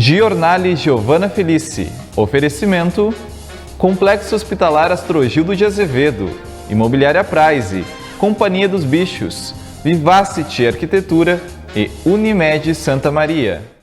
Giornale Giovana Felice. Oferecimento: Complexo Hospitalar Astrogildo de Azevedo, Imobiliária Prize, Companhia dos Bichos, Vivacity Arquitetura e Unimed Santa Maria.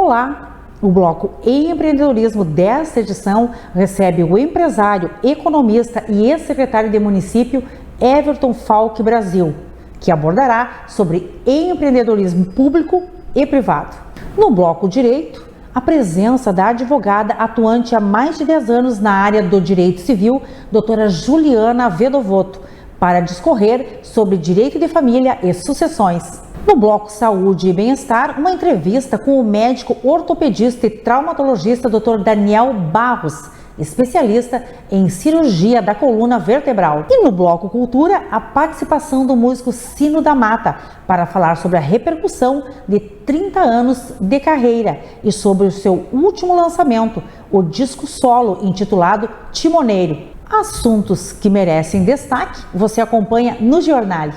Olá! O bloco Empreendedorismo desta edição recebe o empresário, economista e ex-secretário de município Everton Falck Brasil, que abordará sobre empreendedorismo público e privado. No bloco Direito, a presença da advogada atuante há mais de 10 anos na área do direito civil, doutora Juliana Vedovoto, para discorrer sobre direito de família e sucessões. No bloco Saúde e Bem-Estar, uma entrevista com o médico ortopedista e traumatologista Dr. Daniel Barros, especialista em cirurgia da coluna vertebral. E no bloco Cultura, a participação do músico Sino da Mata para falar sobre a repercussão de 30 anos de carreira e sobre o seu último lançamento, o disco solo intitulado Timoneiro. Assuntos que merecem destaque, você acompanha no Giornale.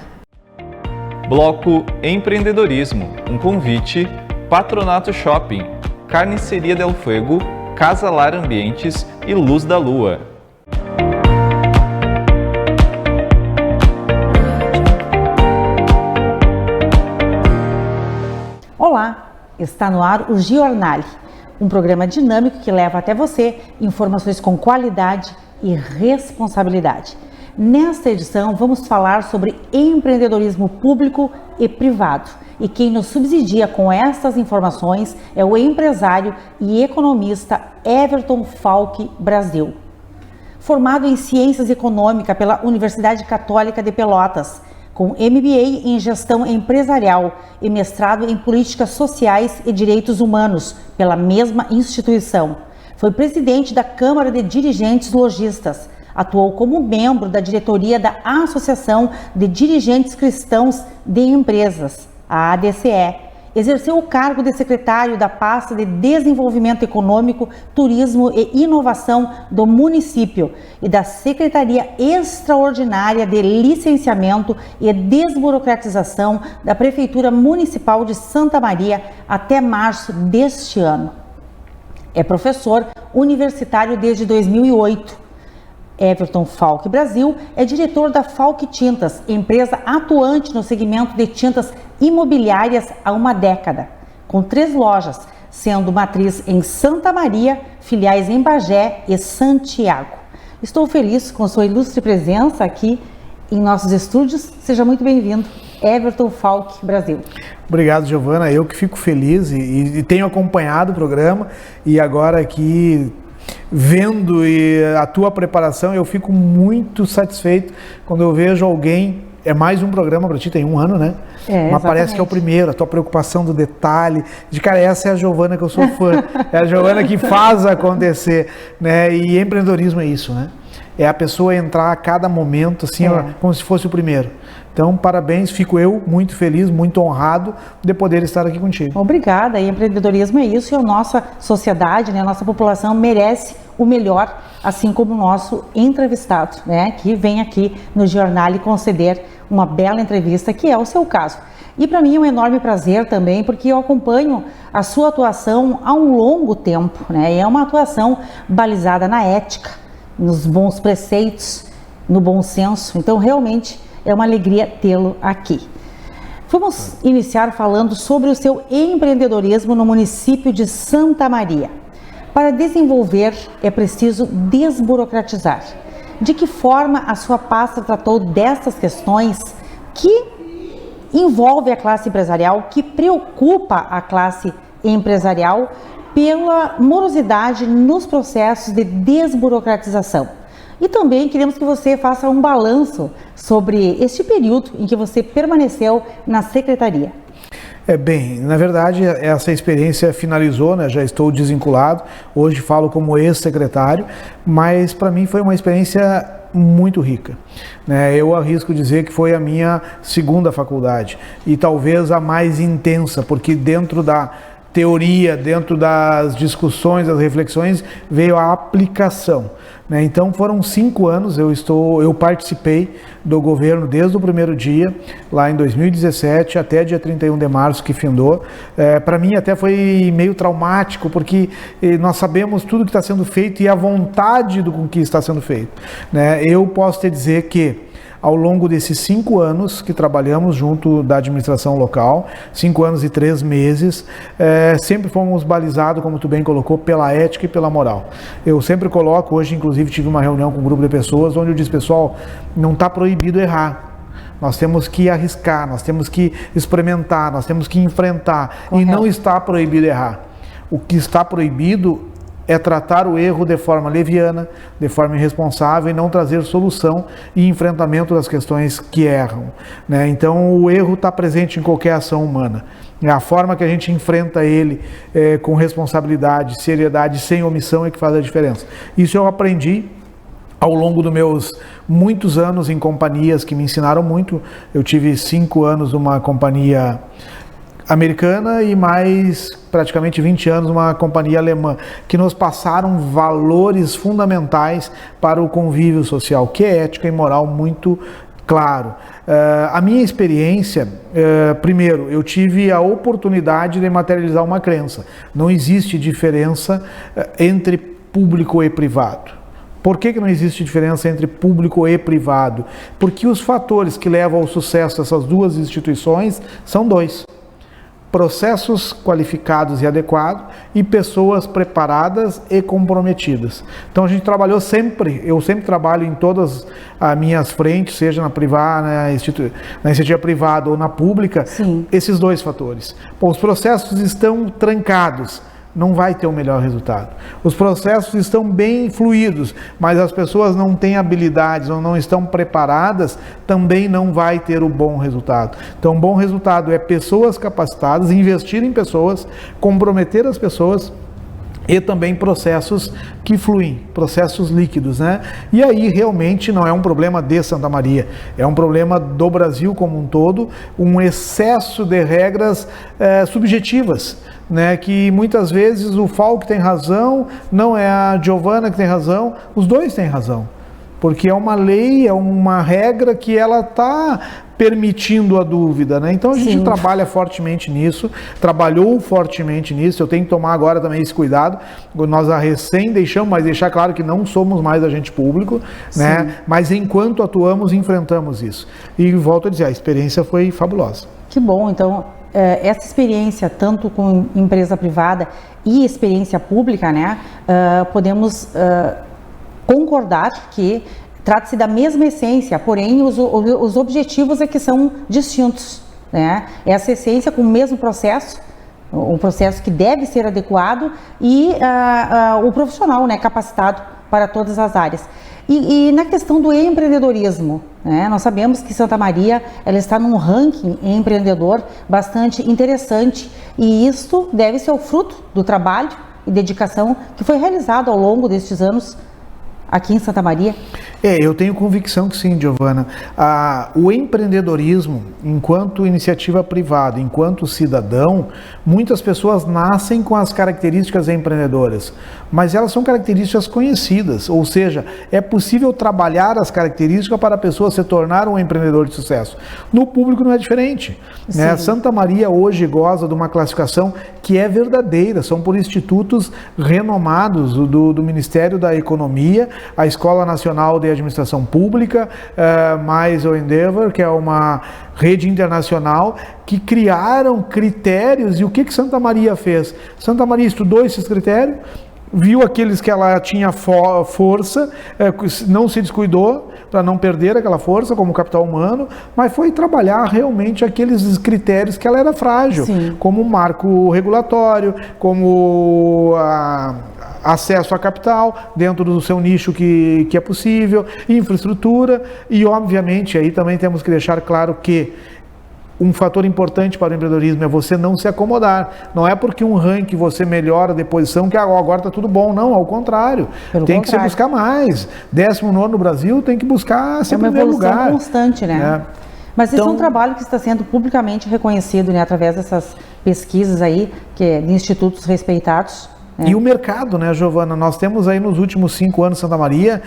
Bloco Empreendedorismo. Um convite: Patronato Shopping, Carniceria Del Fuego, Casa Lar Ambientes e Luz da Lua. Olá, está no ar o Giornale, um programa dinâmico que leva até você informações com qualidade e responsabilidade. Nesta edição, vamos falar sobre empreendedorismo público e privado. E quem nos subsidia com estas informações é o empresário e economista Everton Falck Brasil. Formado em Ciências Econômicas pela Universidade Católica de Pelotas, com MBA em Gestão Empresarial e mestrado em Políticas Sociais e Direitos Humanos pela mesma instituição. Foi presidente da Câmara de Dirigentes Lojistas. Atuou como membro da diretoria da Associação de Dirigentes Cristãos de Empresas, a ADCE. Exerceu o cargo de secretário da pasta de Desenvolvimento Econômico, Turismo e Inovação do município e da Secretaria Extraordinária de Licenciamento e Desburocratização da Prefeitura Municipal de Santa Maria até março deste ano. É professor universitário desde 2008. Everton Falck Brasil é diretor da Falck Tintas, empresa atuante no segmento de tintas imobiliárias há uma década, com 3 lojas, sendo matriz em Santa Maria, filiais em Bagé e Santiago. Estou feliz com sua ilustre presença aqui em nossos estúdios. Seja muito bem-vindo, Everton Falck Brasil. Obrigado, Giovana. Eu que fico feliz e tenho acompanhado o programa e agora aqui vendo a tua preparação, eu fico muito satisfeito quando eu vejo alguém. É mais um programa para ti, tem 1 ano, né? Mas parece que é o primeiro, a tua preocupação do detalhe, cara, essa é a Giovana que eu sou fã, é a Giovana que faz acontecer, né? E empreendedorismo é isso, né? É a pessoa entrar a cada momento, assim, como se fosse o primeiro. Então, parabéns, fico eu muito feliz, muito honrado de poder estar aqui contigo. Obrigada, e empreendedorismo é isso, e a nossa sociedade, né, a nossa população merece o melhor, assim como o nosso entrevistado, né, que vem aqui no Giornale conceder uma bela entrevista, que é o seu caso. E para mim é um enorme prazer também, porque eu acompanho a sua atuação há um longo tempo, né, e é uma atuação balizada na ética, nos bons preceitos, no bom senso, então realmente é uma alegria tê-lo aqui. Vamos iniciar falando sobre o seu empreendedorismo no município de Santa Maria. Para desenvolver, é preciso desburocratizar. De que forma a sua pasta tratou destas questões que envolvem a classe empresarial, que preocupa a classe empresarial pela morosidade nos processos de desburocratização? E também queremos que você faça um balanço sobre este período em que você permaneceu na secretaria. Bem, na verdade, essa experiência finalizou, né? Já estou desvinculado, hoje falo como ex-secretário, mas para mim foi uma experiência muito rica, né? Eu arrisco dizer que foi a minha segunda faculdade e talvez a mais intensa, porque dentro da teoria, dentro das discussões, das reflexões, veio a aplicação, né? Então foram 5 anos, eu participei do governo desde o primeiro dia, lá em 2017 até dia 31 de março que findou. Para mim até foi meio traumático, porque nós sabemos tudo que está sendo feito e a vontade do que está sendo feito, né? Eu posso te dizer que ao longo desses 5 anos que trabalhamos junto da administração local, 5 anos e 3 meses, sempre fomos balizados, como tu bem colocou, pela ética e pela moral. Eu sempre coloco, hoje inclusive tive uma reunião com um grupo de pessoas, onde eu disse, pessoal, não está proibido errar. Nós temos que arriscar, nós temos que experimentar, nós temos que enfrentar. Correto. E não está proibido errar. O que está proibido é tratar o erro de forma leviana, de forma irresponsável e não trazer solução e enfrentamento das questões que erram, né? Então o erro está presente em qualquer ação humana. A forma que a gente enfrenta ele com responsabilidade, seriedade, sem omissão é que faz a diferença. Isso eu aprendi ao longo dos meus muitos anos em companhias que me ensinaram muito. Eu tive 5 anos numa companhia americana e mais praticamente 20 anos uma companhia alemã, que nos passaram valores fundamentais para o convívio social, que é ética e moral muito claro. A minha experiência, primeiro, eu tive a oportunidade de materializar uma crença. Não existe diferença entre público e privado. Por que não existe diferença entre público e privado? Porque os fatores que levam ao sucesso dessas duas instituições são 2. Processos qualificados e adequados e pessoas preparadas e comprometidas. Então a gente trabalhou sempre, eu sempre trabalho em todas as minhas frentes, seja na privada, na iniciativa privada ou na pública. Sim. Esses 2 fatores. Bom, os processos estão trancados, não vai ter o melhor resultado. Os processos estão bem fluidos, mas as pessoas não têm habilidades ou não estão preparadas, também não vai ter o bom resultado. Então, um bom resultado é pessoas capacitadas, investir em pessoas, comprometer as pessoas e também processos que fluem, processos líquidos, né? E aí realmente não é um problema de Santa Maria, é um problema do Brasil como um todo, um excesso de regras subjetivas, né? Que muitas vezes o Falk tem razão, não é a Giovana que tem razão, os 2 têm razão. Porque é uma lei, é uma regra que ela está permitindo a dúvida, né? Então a gente trabalha fortemente nisso, trabalhou fortemente nisso. Eu tenho que tomar agora também esse cuidado. Nós a recém deixamos, mas deixar claro que não somos mais agente público, né? Mas enquanto atuamos, enfrentamos isso. E volto a dizer, a experiência foi fabulosa. Que bom, então essa experiência, tanto com empresa privada e experiência pública, né? Podemos concordar que trata-se da mesma essência, porém os objetivos é que são distintos, né? Essa essência com o mesmo processo, um processo que deve ser adequado e o profissional, né, capacitado para todas as áreas. E na questão do empreendedorismo, né, nós sabemos que Santa Maria ela está num ranking empreendedor bastante interessante e isso deve ser o fruto do trabalho e dedicação que foi realizado ao longo destes anos aqui em Santa Maria? Eu tenho convicção que sim, Giovana. O empreendedorismo, enquanto iniciativa privada, enquanto cidadão, muitas pessoas nascem com as características empreendedoras, mas elas são características conhecidas, ou seja, é possível trabalhar as características para a pessoa se tornar um empreendedor de sucesso. No público não é diferente, né? Santa Maria hoje goza de uma classificação que é verdadeira, são por institutos renomados do Ministério da Economia, a Escola Nacional de Administração Pública, mais o Endeavor, que é uma rede internacional, que criaram critérios. E o que Santa Maria fez? Santa Maria estudou esses critérios, viu aqueles que ela tinha força, não se descuidou para não perder aquela força como capital humano, mas foi trabalhar realmente aqueles critérios que ela era frágil, como marco regulatório, como acesso a capital dentro do seu nicho que é possível, infraestrutura e, obviamente, aí também temos que deixar claro que um fator importante para o empreendedorismo é você não se acomodar. Não é porque um ranking você melhora de posição que agora está tudo bom. Não, ao contrário. Tem que se buscar mais. 19º no Brasil tem que buscar ser primeiro lugar. É uma evolução constante, né? Mas esse é um trabalho que está sendo publicamente reconhecido, né, através dessas pesquisas aí, de institutos respeitados. E o mercado, né, Giovana? Nós temos aí nos últimos 5 anos Santa Maria,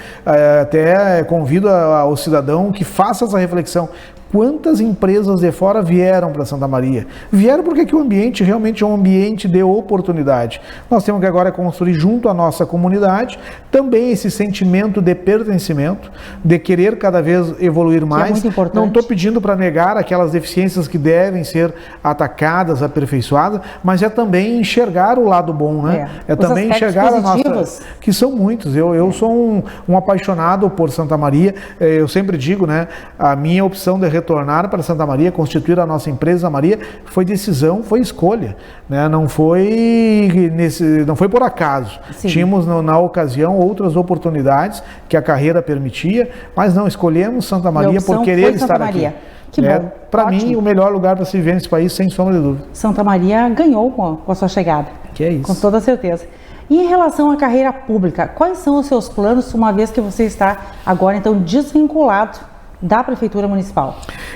até convido ao cidadão que faça essa reflexão. Quantas empresas de fora vieram para Santa Maria? Vieram porque aqui o ambiente realmente é um ambiente de oportunidade. Nós temos que agora construir junto à nossa comunidade também esse sentimento de pertencimento, de querer cada vez evoluir mais. É muito importante. Não estou pedindo para negar aquelas deficiências que devem ser atacadas, aperfeiçoadas, mas é também enxergar o lado bom, né? É também enxergar a nossa... Que são muitos. Eu sou um apaixonado por Santa Maria. Eu sempre digo, né? A minha opção de retornar para Santa Maria, constituir a nossa empresa Maria, foi decisão, foi escolha, né? Não foi por acaso. Sim. Tínhamos na ocasião outras oportunidades que a carreira permitia, mas não, escolhemos Santa Maria por querer estar aqui. Que bom. Para mim, o melhor lugar para se viver nesse país, sem sombra de dúvida. Santa Maria ganhou com a sua chegada. Que é isso. Com toda certeza. E em relação à carreira pública, quais são os seus planos, uma vez que você está agora, então, desvinculado da Prefeitura Municipal?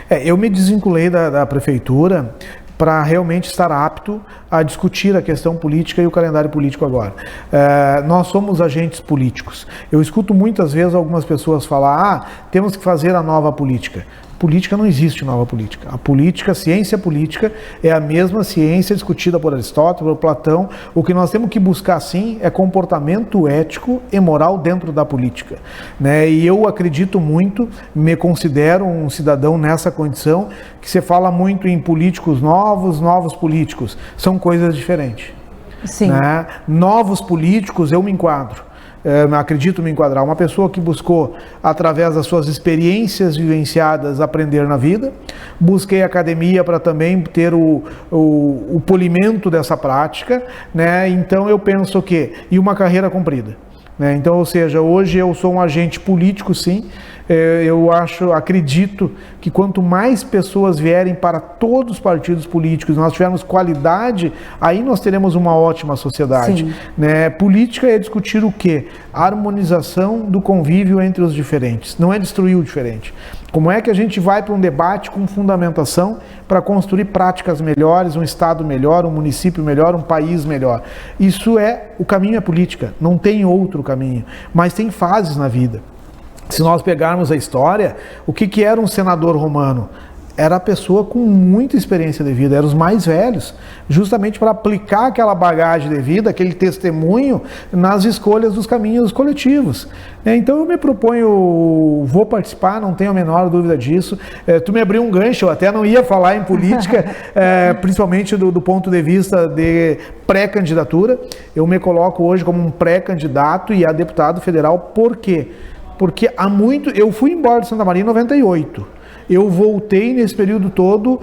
Eu me desvinculei da Prefeitura para realmente estar apto a discutir a questão política e o calendário político agora. Nós somos agentes políticos. Eu escuto muitas vezes algumas pessoas falar, temos que fazer a nova política. Política não existe nova política. A política, a ciência política, é a mesma ciência discutida por Aristóteles, por Platão. O que nós temos que buscar, sim, é comportamento ético e moral dentro da política, né? E eu acredito muito, me considero um cidadão nessa condição, que se fala muito em políticos novos políticos. São coisas diferentes. Sim. Né? Novos políticos, eu me enquadro. Acredito me enquadrar, uma pessoa que buscou, através das suas experiências vivenciadas, aprender na vida. Busquei academia para também ter o polimento dessa prática, né? Então eu penso que, e uma carreira cumprida, né? Então, ou seja, hoje eu sou um agente político, sim. Eu acredito que quanto mais pessoas vierem para todos os partidos políticos, nós tivermos qualidade, aí nós teremos uma ótima sociedade. Né? Política é discutir o quê? A harmonização do convívio entre os diferentes, não é destruir o diferente. Como é que a gente vai para um debate com fundamentação para construir práticas melhores, um estado melhor, um município melhor, um país melhor? Isso o caminho é política, não tem outro caminho, mas tem fases na vida. Se nós pegarmos a história, o que era um senador romano? Era a pessoa com muita experiência de vida, eram os mais velhos, justamente para aplicar aquela bagagem de vida, aquele testemunho nas escolhas dos caminhos coletivos. Então eu me proponho, vou participar, não tenho a menor dúvida disso. Tu me abriu um gancho, eu até não ia falar em política, principalmente do ponto de vista de pré-candidatura. Eu me coloco hoje como um pré-candidato e a deputado federal. Por quê? Porque eu fui embora de Santa Maria em 98. Eu voltei nesse período todo,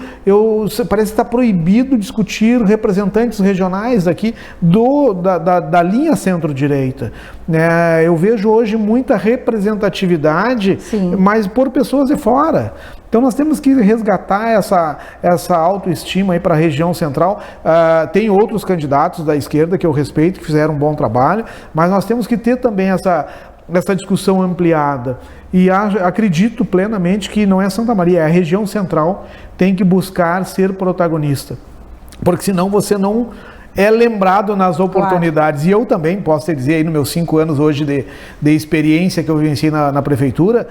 parece que está proibido discutir representantes regionais aqui da linha centro-direita. Eu vejo hoje muita representatividade, sim, mas por pessoas de fora. Então nós temos que resgatar essa autoestima aí para a região central. Tem outros candidatos da esquerda que eu respeito, que fizeram um bom trabalho, mas nós temos que ter também essa discussão ampliada. E acredito plenamente que não é Santa Maria, é a região central tem que buscar ser protagonista, porque senão você não é lembrado nas oportunidades. Claro. E eu também posso te dizer aí nos meus 5 anos hoje de experiência que eu vivenciei na prefeitura,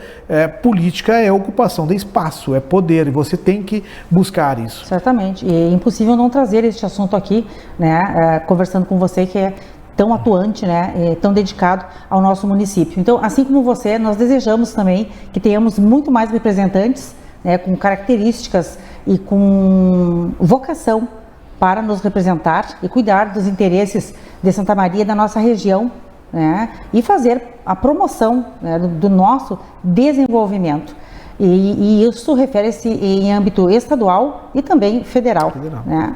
política é ocupação de espaço, é poder, e você tem que buscar isso. Certamente, e é impossível não trazer este assunto aqui, né, conversando com você que é tão atuante, né, tão dedicado ao nosso município. Então, assim como você, nós desejamos também que tenhamos muito mais representantes, né, com características e com vocação para nos representar e cuidar dos interesses de Santa Maria e da nossa região, né, e fazer a promoção, né, do nosso desenvolvimento. E isso refere-se em âmbito estadual e também federal. Né?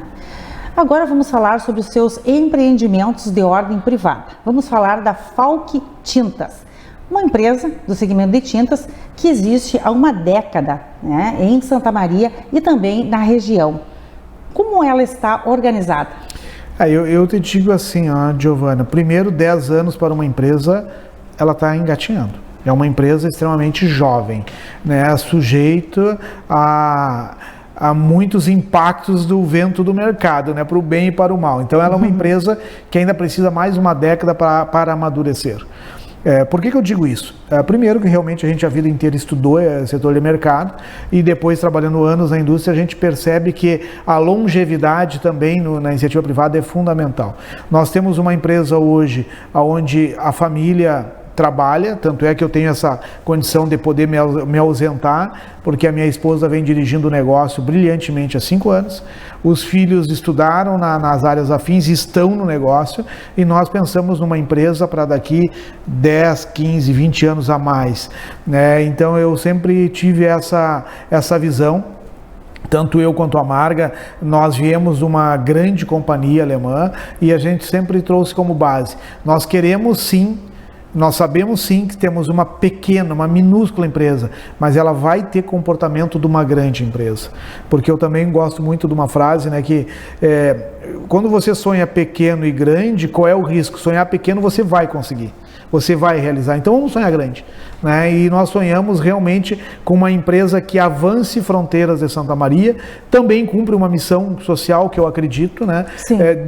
Agora vamos falar sobre os seus empreendimentos de ordem privada. Vamos falar da Falck Tintas. uma empresa do segmento de tintas que existe há uma década, né, em Santa Maria e também na região. Como ela está organizada? Eu te digo assim, Giovana, primeiro 10 anos para uma empresa, ela está engatinhando. É uma empresa extremamente jovem, né, sujeito a muitos impactos do vento do mercado, né, para o bem e para o mal. Então ela é uma empresa que ainda precisa mais uma década para amadurecer. Por que eu digo isso? Primeiro que realmente a gente a vida inteira estudou setor de mercado e depois trabalhando anos na indústria a gente percebe que a longevidade também na iniciativa privada é fundamental. Nós temos uma empresa hoje onde a família trabalha, tanto é que eu tenho essa condição de poder me ausentar, porque a minha esposa vem dirigindo o negócio brilhantemente há 5 anos, os filhos estudaram nas áreas afins e estão no negócio, e nós pensamos numa empresa para daqui 10, 15, 20 anos a mais, né? Então eu sempre tive essa visão. Tanto eu quanto a Marga, nós viemos de uma grande companhia alemã e a gente sempre trouxe como base, nós queremos sim, nós sabemos sim que temos uma pequena, uma minúscula empresa, mas ela vai ter comportamento de uma grande empresa. Porque eu também gosto muito de uma frase, né, que quando você sonha pequeno e grande, qual é o risco? Sonhar pequeno você vai conseguir, você vai realizar. Então vamos sonhar grande, né? E nós sonhamos realmente com uma empresa que avance fronteiras de Santa Maria, também cumpre uma missão social que eu acredito, né?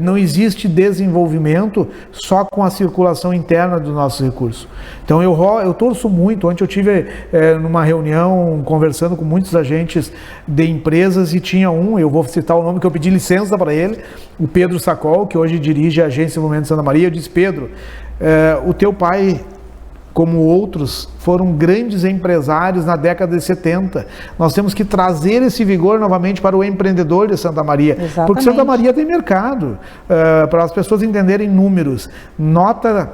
Não existe desenvolvimento só com a circulação interna dos nossos recursos. Então eu torço muito. Ontem eu tive numa reunião conversando com muitos agentes de empresas e tinha eu vou citar o nome que eu pedi licença para ele, o Pedro Sacol, que hoje dirige a Agência de Desenvolvimento de Santa Maria. Eu disse: Pedro, o teu pai, como outros, foram grandes empresários na década de 70. Nós temos que trazer esse vigor novamente para o empreendedor de Santa Maria. Exatamente. Porque Santa Maria tem mercado. Para as pessoas entenderem números, nota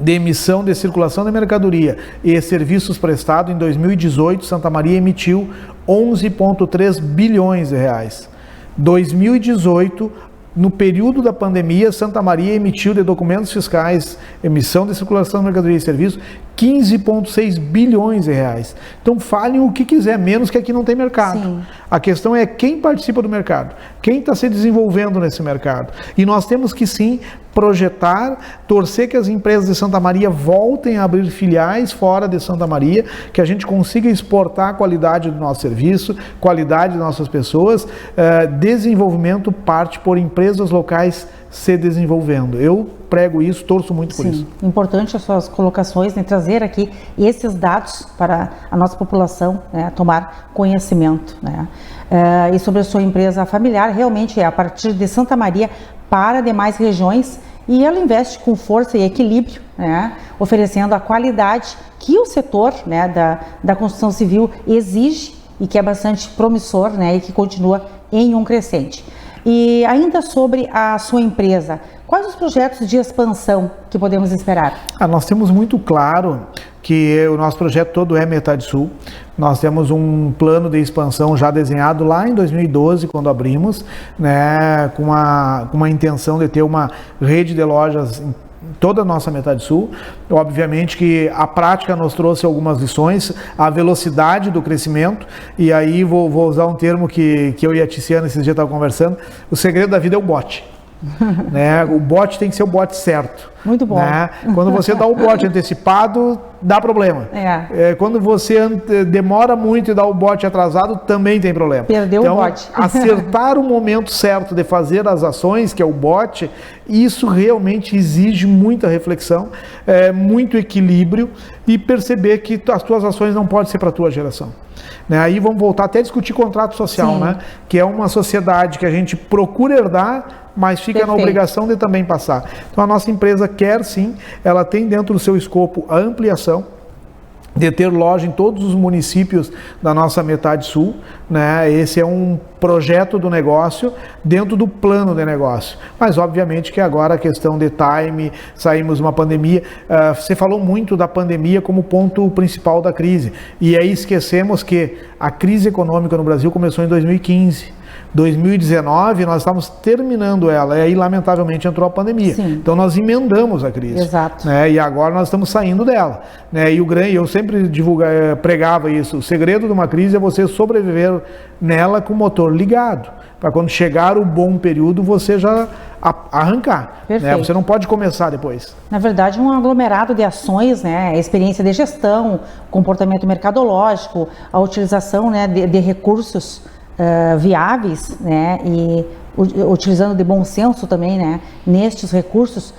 de emissão de circulação de mercadoria e serviços prestados, em 2018, Santa Maria emitiu 11,3 bilhões de reais. 2018, no período da pandemia, Santa Maria emitiu de documentos fiscais, emissão de circulação de mercadoria e serviços, 15,6 bilhões de reais. Então falem o que quiser, menos que aqui não tem mercado. Sim. A questão é quem participa do mercado, quem está se desenvolvendo nesse mercado. E nós temos que sim projetar, torcer que as empresas de Santa Maria voltem a abrir filiais fora de Santa Maria, que a gente consiga exportar a qualidade do nosso serviço, qualidade das nossas pessoas. Desenvolvimento parte por empresas locais se desenvolvendo. Eu prego isso, torço muito por isso. Importante as suas colocações, né, trazer aqui esses dados para a nossa população, né, tomar conhecimento, né? E sobre a sua empresa familiar, realmente é a partir de Santa Maria para demais regiões, e ela investe com força e equilíbrio, né, oferecendo a qualidade que o setor, né, da construção civil exige e que é bastante promissor, né, e que continua em um crescente. E ainda sobre a sua empresa, quais os projetos de expansão que podemos esperar? Nós temos muito claro que o nosso projeto todo é Metade Sul. Nós temos um plano de expansão já desenhado lá em 2012, quando abrimos, né, com uma intenção de ter uma rede de lojas em toda a nossa Metade Sul. Obviamente que a prática nos trouxe algumas lições, a velocidade do crescimento, e aí vou usar um termo que eu e a Tiziana esses dias estavam conversando: o segredo da vida é o bote. Né? O bote tem que ser o bote certo. Muito bom. Né? Quando você dá o bote antecipado, dá problema. Quando você demora muito e dá o bote atrasado, também tem problema. Perdeu o bote. Acertar o momento certo de fazer as ações, que é o bote, isso realmente exige muita reflexão, muito equilíbrio, e perceber que as tuas ações não podem ser para a tua geração. Né? Aí vamos voltar até a discutir contrato social, né? Que é uma sociedade que a gente procura herdar, mas fica na obrigação de também passar. Então a nossa empresa quer sim, ela tem dentro do seu escopo a ampliação de ter loja em todos os municípios da nossa Metade Sul, né? Esse é um projeto do negócio dentro do plano de negócio. Mas obviamente que agora a questão de time, saímos de uma pandemia, você falou muito da pandemia como ponto principal da crise, e aí esquecemos que a crise econômica no Brasil começou em 2015. 2019 nós estávamos terminando ela, e aí lamentavelmente entrou a pandemia. Sim. Então nós emendamos a crise. Exato. Né? E agora nós estamos saindo dela. Né? E eu sempre pregava isso, o segredo de uma crise é você sobreviver nela com o motor ligado, para quando chegar o bom período você já arrancar. Né? Você não pode começar depois. Na verdade, um aglomerado de ações, né? Experiência de gestão, comportamento mercadológico, a utilização, né, de recursos viáveis, né, e utilizando de bom senso também, né, nestes recursos,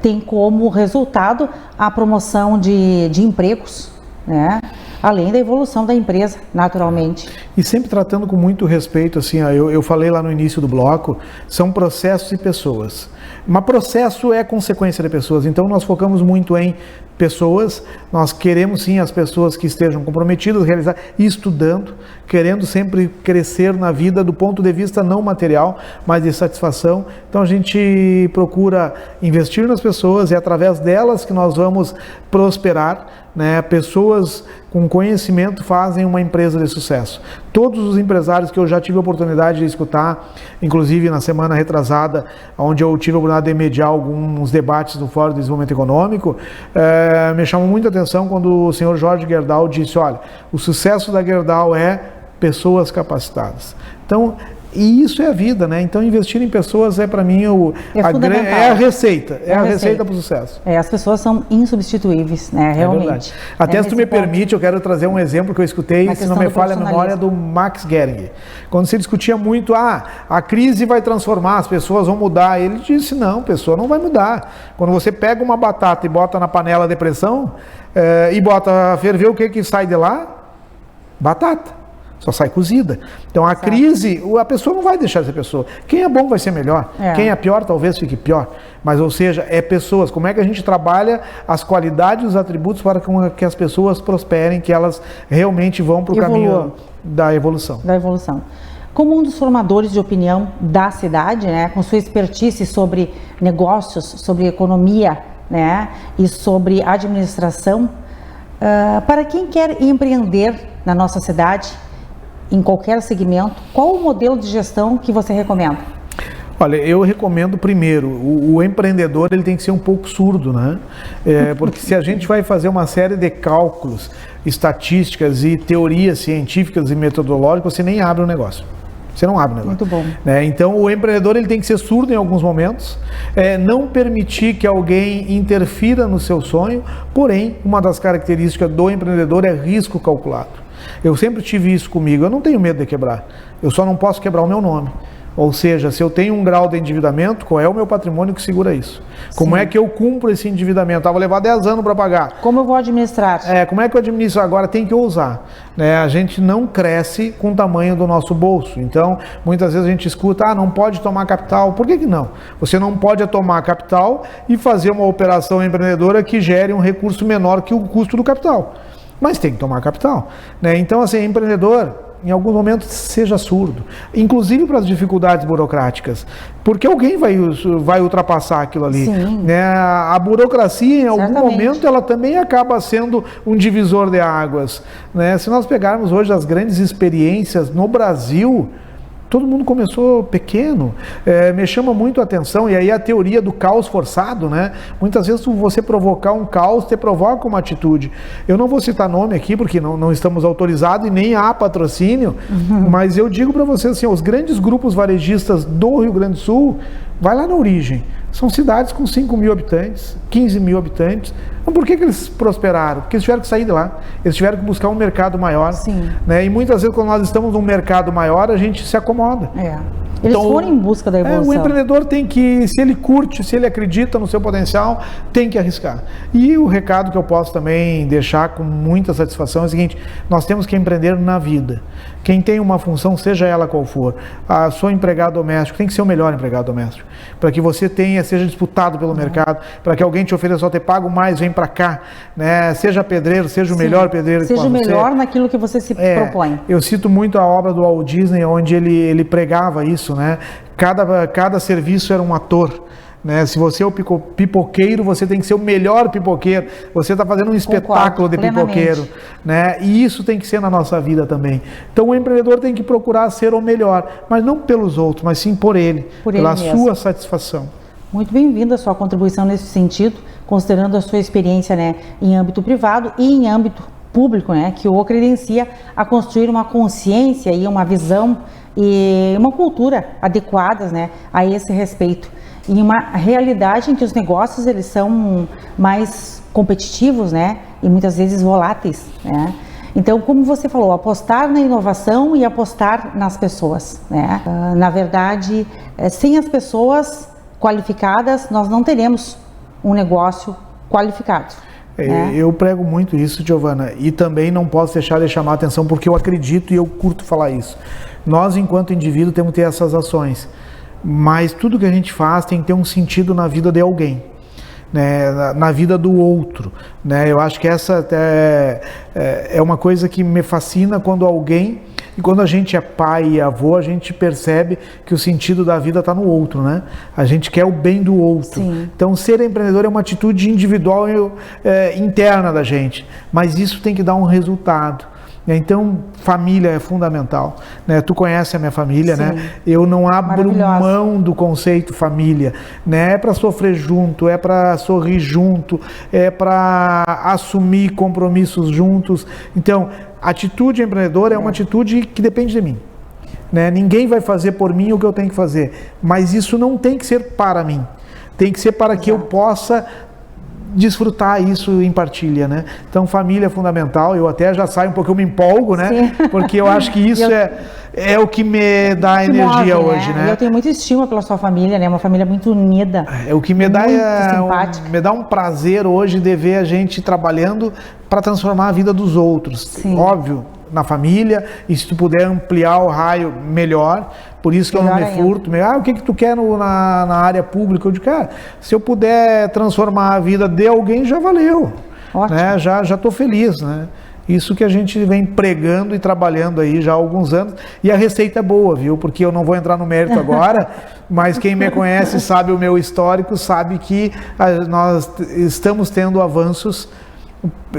tem como resultado a promoção de empregos, né, além da evolução da empresa, naturalmente. E sempre tratando com muito respeito, assim, eu falei lá no início do bloco, são processos e pessoas. Mas processo é consequência de pessoas, então nós focamos muito em pessoas, nós queremos sim as pessoas que estejam comprometidas, realizar e estudando, querendo sempre crescer na vida do ponto de vista não material, mas de satisfação. Então a gente procura investir nas pessoas, é através delas que nós vamos prosperar, né? Pessoas com conhecimento fazem uma empresa de sucesso. Todos os empresários que eu já tive a oportunidade de escutar, inclusive na semana retrasada, onde eu tive a oportunidade de mediar alguns debates do Fórum de Desenvolvimento Econômico, me chamou muita atenção quando o senhor Jorge Gerdau disse, olha, o sucesso da Gerdau é pessoas capacitadas. Então, e isso é a vida, né? Então, investir em pessoas é, para mim, a receita. É a receita para o sucesso. As pessoas são insubstituíveis, né? Realmente. Até se tu me permite, eu quero trazer um exemplo que eu escutei, se não me falha a memória, do Max Gehring. Quando se discutia muito, a crise vai transformar, as pessoas vão mudar. Ele disse, não, a pessoa não vai mudar. Quando você pega uma batata e bota na panela de pressão, e bota a ferver, o que sai de lá? Batata. Só sai cozida. Então a crise, a pessoa não vai deixar de ser pessoa. Quem é bom vai ser melhor. Quem é pior talvez fique pior. Mas, ou seja, é pessoas. Como é que a gente trabalha as qualidades e os atributos para que as pessoas prosperem, que elas realmente vão para o caminho da evolução. Como um dos formadores de opinião da cidade, né, com sua expertise sobre negócios, sobre economia, né, e sobre administração, para quem quer empreender na nossa cidade, em qualquer segmento, qual o modelo de gestão que você recomenda? Olha, eu recomendo primeiro, o empreendedor ele tem que ser um pouco surdo, né? Porque se a gente vai fazer uma série de cálculos, estatísticas e teorias científicas e metodológicas, você nem abre o negócio. Você não abre o negócio. Muito bom. Né? Então, o empreendedor ele tem que ser surdo em alguns momentos, não permitir que alguém interfira no seu sonho, porém, uma das características do empreendedor é risco calculado. Eu sempre tive isso comigo, eu não tenho medo de quebrar, eu só não posso quebrar o meu nome. Ou seja, se eu tenho um grau de endividamento, qual é o meu patrimônio que segura isso? Como é que eu cumpro esse endividamento? Vou levar 10 anos para pagar. Como eu vou administrar? Como é que eu administro? Agora tem que ousar. Né? A gente não cresce com o tamanho do nosso bolso. Então, muitas vezes a gente escuta, não pode tomar capital. Por que não? Você não pode tomar capital e fazer uma operação empreendedora que gere um recurso menor que o custo do capital. Mas tem que tomar capital. Né? Então, assim, empreendedor, em alguns momentos, seja surdo. Inclusive para as dificuldades burocráticas. Porque alguém vai ultrapassar aquilo ali. Né? A burocracia, em algum momento, ela também acaba sendo um divisor de águas. Né? Se nós pegarmos hoje as grandes experiências no Brasil, todo mundo começou pequeno, me chama muito a atenção, e aí a teoria do caos forçado, né? Muitas vezes você provocar um caos, te provoca uma atitude. Eu não vou citar nome aqui, porque não estamos autorizados e nem há patrocínio, mas eu digo para vocês assim, os grandes grupos varejistas do Rio Grande do Sul, vai lá na origem, são cidades com 5 mil habitantes, 15 mil habitantes. Então, por que eles prosperaram? Porque eles tiveram que sair de lá, eles tiveram que buscar um mercado maior. Né? E muitas vezes, quando nós estamos num mercado maior, a gente se acomoda. Eles foram em busca da evolução. O empreendedor tem que, se ele curte, se ele acredita no seu potencial, tem que arriscar. E o recado que eu posso também deixar com muita satisfação é o seguinte, nós temos que empreender na vida. Quem tem uma função, seja ela qual for, sou empregado doméstico, tem que ser o melhor empregado doméstico, para que você seja disputado pelo mercado, para que alguém te ofereça, só te pago mais, vem para cá, né? Seja pedreiro, seja o melhor pedreiro. Seja o melhor naquilo que você se propõe. Eu cito muito a obra do Walt Disney, onde ele pregava isso, né? Cada serviço era um ator. né? Se você é o pipoqueiro, você tem que ser o melhor pipoqueiro. Você está fazendo um espetáculo de pipoqueiro, né? E isso tem que ser na nossa vida também. Então o empreendedor tem que procurar ser o melhor, mas não pelos outros, mas sim por ele, pela sua satisfação. Muito bem-vinda a sua contribuição nesse sentido, considerando a sua experiência, né, em âmbito privado e em âmbito público, né, que o credencia a construir uma consciência e uma visão e uma cultura adequadas, né, a esse respeito. Em uma realidade em que os negócios eles são mais competitivos, né, e muitas vezes voláteis, né. Então, como você falou, apostar na inovação e apostar nas pessoas, né. Na verdade, sem as pessoas qualificadas, nós não teremos um negócio qualificado. Né? Eu prego muito isso, Giovana, e também não posso deixar de chamar a atenção porque eu acredito e eu curto falar isso. Nós, enquanto indivíduo, temos que ter essas ações, mas tudo que a gente faz tem que ter um sentido na vida de alguém, né? Na vida do outro, né? Eu acho que essa é uma coisa que me fascina quando alguém, e quando a gente é pai e avô, a gente percebe que o sentido da vida está no outro, né? A gente quer o bem do outro. Sim. Então, ser empreendedor é uma atitude individual interna da gente, mas isso tem que dar um resultado. Então, família é fundamental, né? Tu conhece a minha família, Sim. né? Eu não abro mão do conceito família, né? É para sofrer junto, é para sorrir junto, é para assumir compromissos juntos. Então, atitude empreendedora é uma atitude que depende de mim, né? Ninguém vai fazer por mim o que eu tenho que fazer, mas isso não tem que ser para mim, tem que ser para que eu possa desfrutar isso em partilha, né? Então, família é fundamental. Eu até já saio um pouco, eu me empolgo, né? Sim. Porque eu acho que isso é o que me dá energia hoje, né? Eu tenho muita estima pela sua família, né? Uma família muito unida. O que me dá me dá um prazer hoje de ver a gente trabalhando para transformar a vida dos outros. Sim. Óbvio, na família, e se tu puder ampliar o raio, melhor. Por isso que melhor eu não me furto. O que tu quer na área pública? Eu digo, cara, se eu puder transformar a vida de alguém, já valeu. Ótimo. Né? Já estou feliz, né? Isso que a gente vem pregando e trabalhando aí já há alguns anos. E a receita é boa, viu? Porque eu não vou entrar no mérito agora, mas quem me conhece sabe o meu histórico, sabe que nós estamos tendo avanços.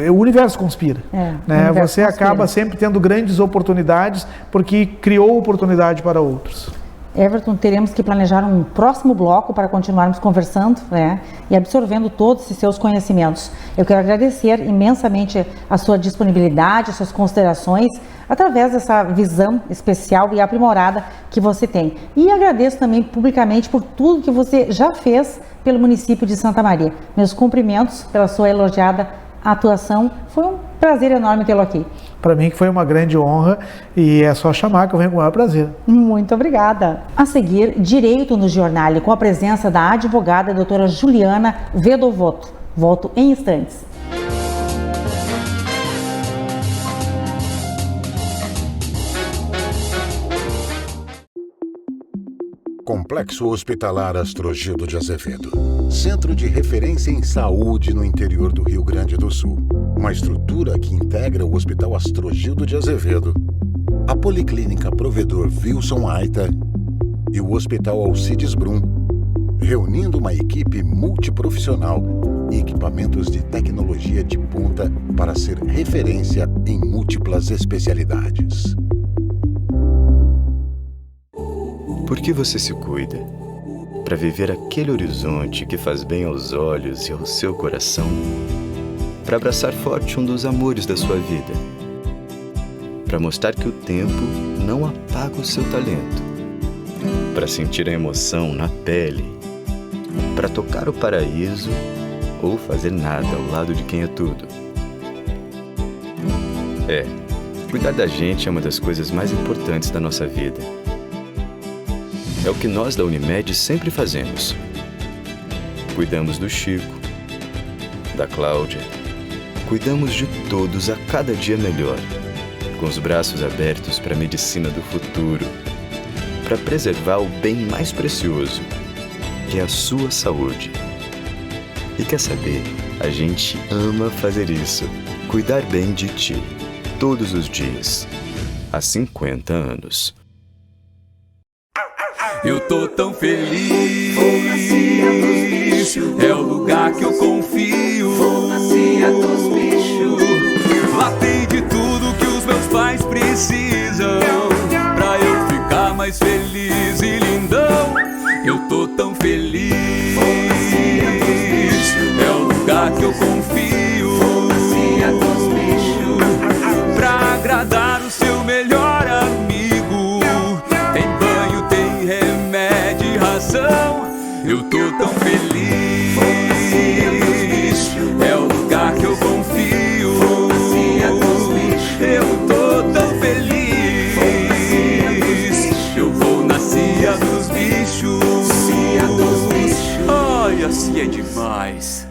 O universo conspira, né? Você acaba sempre tendo grandes oportunidades porque criou oportunidade para outros. Everton, teremos que planejar um próximo bloco para continuarmos conversando, né, e absorvendo todos esses seus conhecimentos. Eu quero agradecer imensamente a sua disponibilidade, as suas considerações, através dessa visão especial e aprimorada que você tem. E agradeço também publicamente por tudo que você já fez pelo município de Santa Maria. Meus cumprimentos pela sua elogiada atuação. Foi um prazer enorme tê-lo aqui. Para mim que foi uma grande honra e é só chamar que eu venho com o maior prazer. Muito obrigada. A seguir, Direito no Giornale, com a presença da advogada doutora Juliana Vedovoto. Volto em instantes. Complexo Hospitalar Astrogildo de Azevedo. Centro de referência em saúde no interior do Rio Grande do Sul. Uma estrutura que integra o Hospital Astrogildo de Azevedo, a Policlínica Provedor Wilson Aita e o Hospital Alcides Brum, reunindo uma equipe multiprofissional e equipamentos de tecnologia de ponta para ser referência em múltiplas especialidades. Por que você se cuida? Para viver aquele horizonte que faz bem aos olhos e ao seu coração? Para abraçar forte um dos amores da sua vida? Para mostrar que o tempo não apaga o seu talento? Para sentir a emoção na pele? Para tocar o paraíso ou fazer nada ao lado de quem é tudo? Cuidar da gente é uma das coisas mais importantes da nossa vida. É o que nós da Unimed sempre fazemos. Cuidamos do Chico, da Cláudia. Cuidamos de todos a cada dia melhor, com os braços abertos para a medicina do futuro, para preservar o bem mais precioso, que é a sua saúde. E quer saber? A gente ama fazer isso, cuidar bem de ti, todos os dias, há 50 anos. eu tô tão feliz. É o lugar que eu confio. Lá tem de tudo que os meus pais precisam pra eu ficar mais feliz e lindão. Eu tô tão feliz. É o lugar que eu confio. Pra agradar o seu melhor amigo. Tem banho, tem remédio e ração. Eu tô tão feliz. É o lugar que eu confio. Eu tô tão feliz. Eu vou na cia dos bichos. Ai, assim é demais.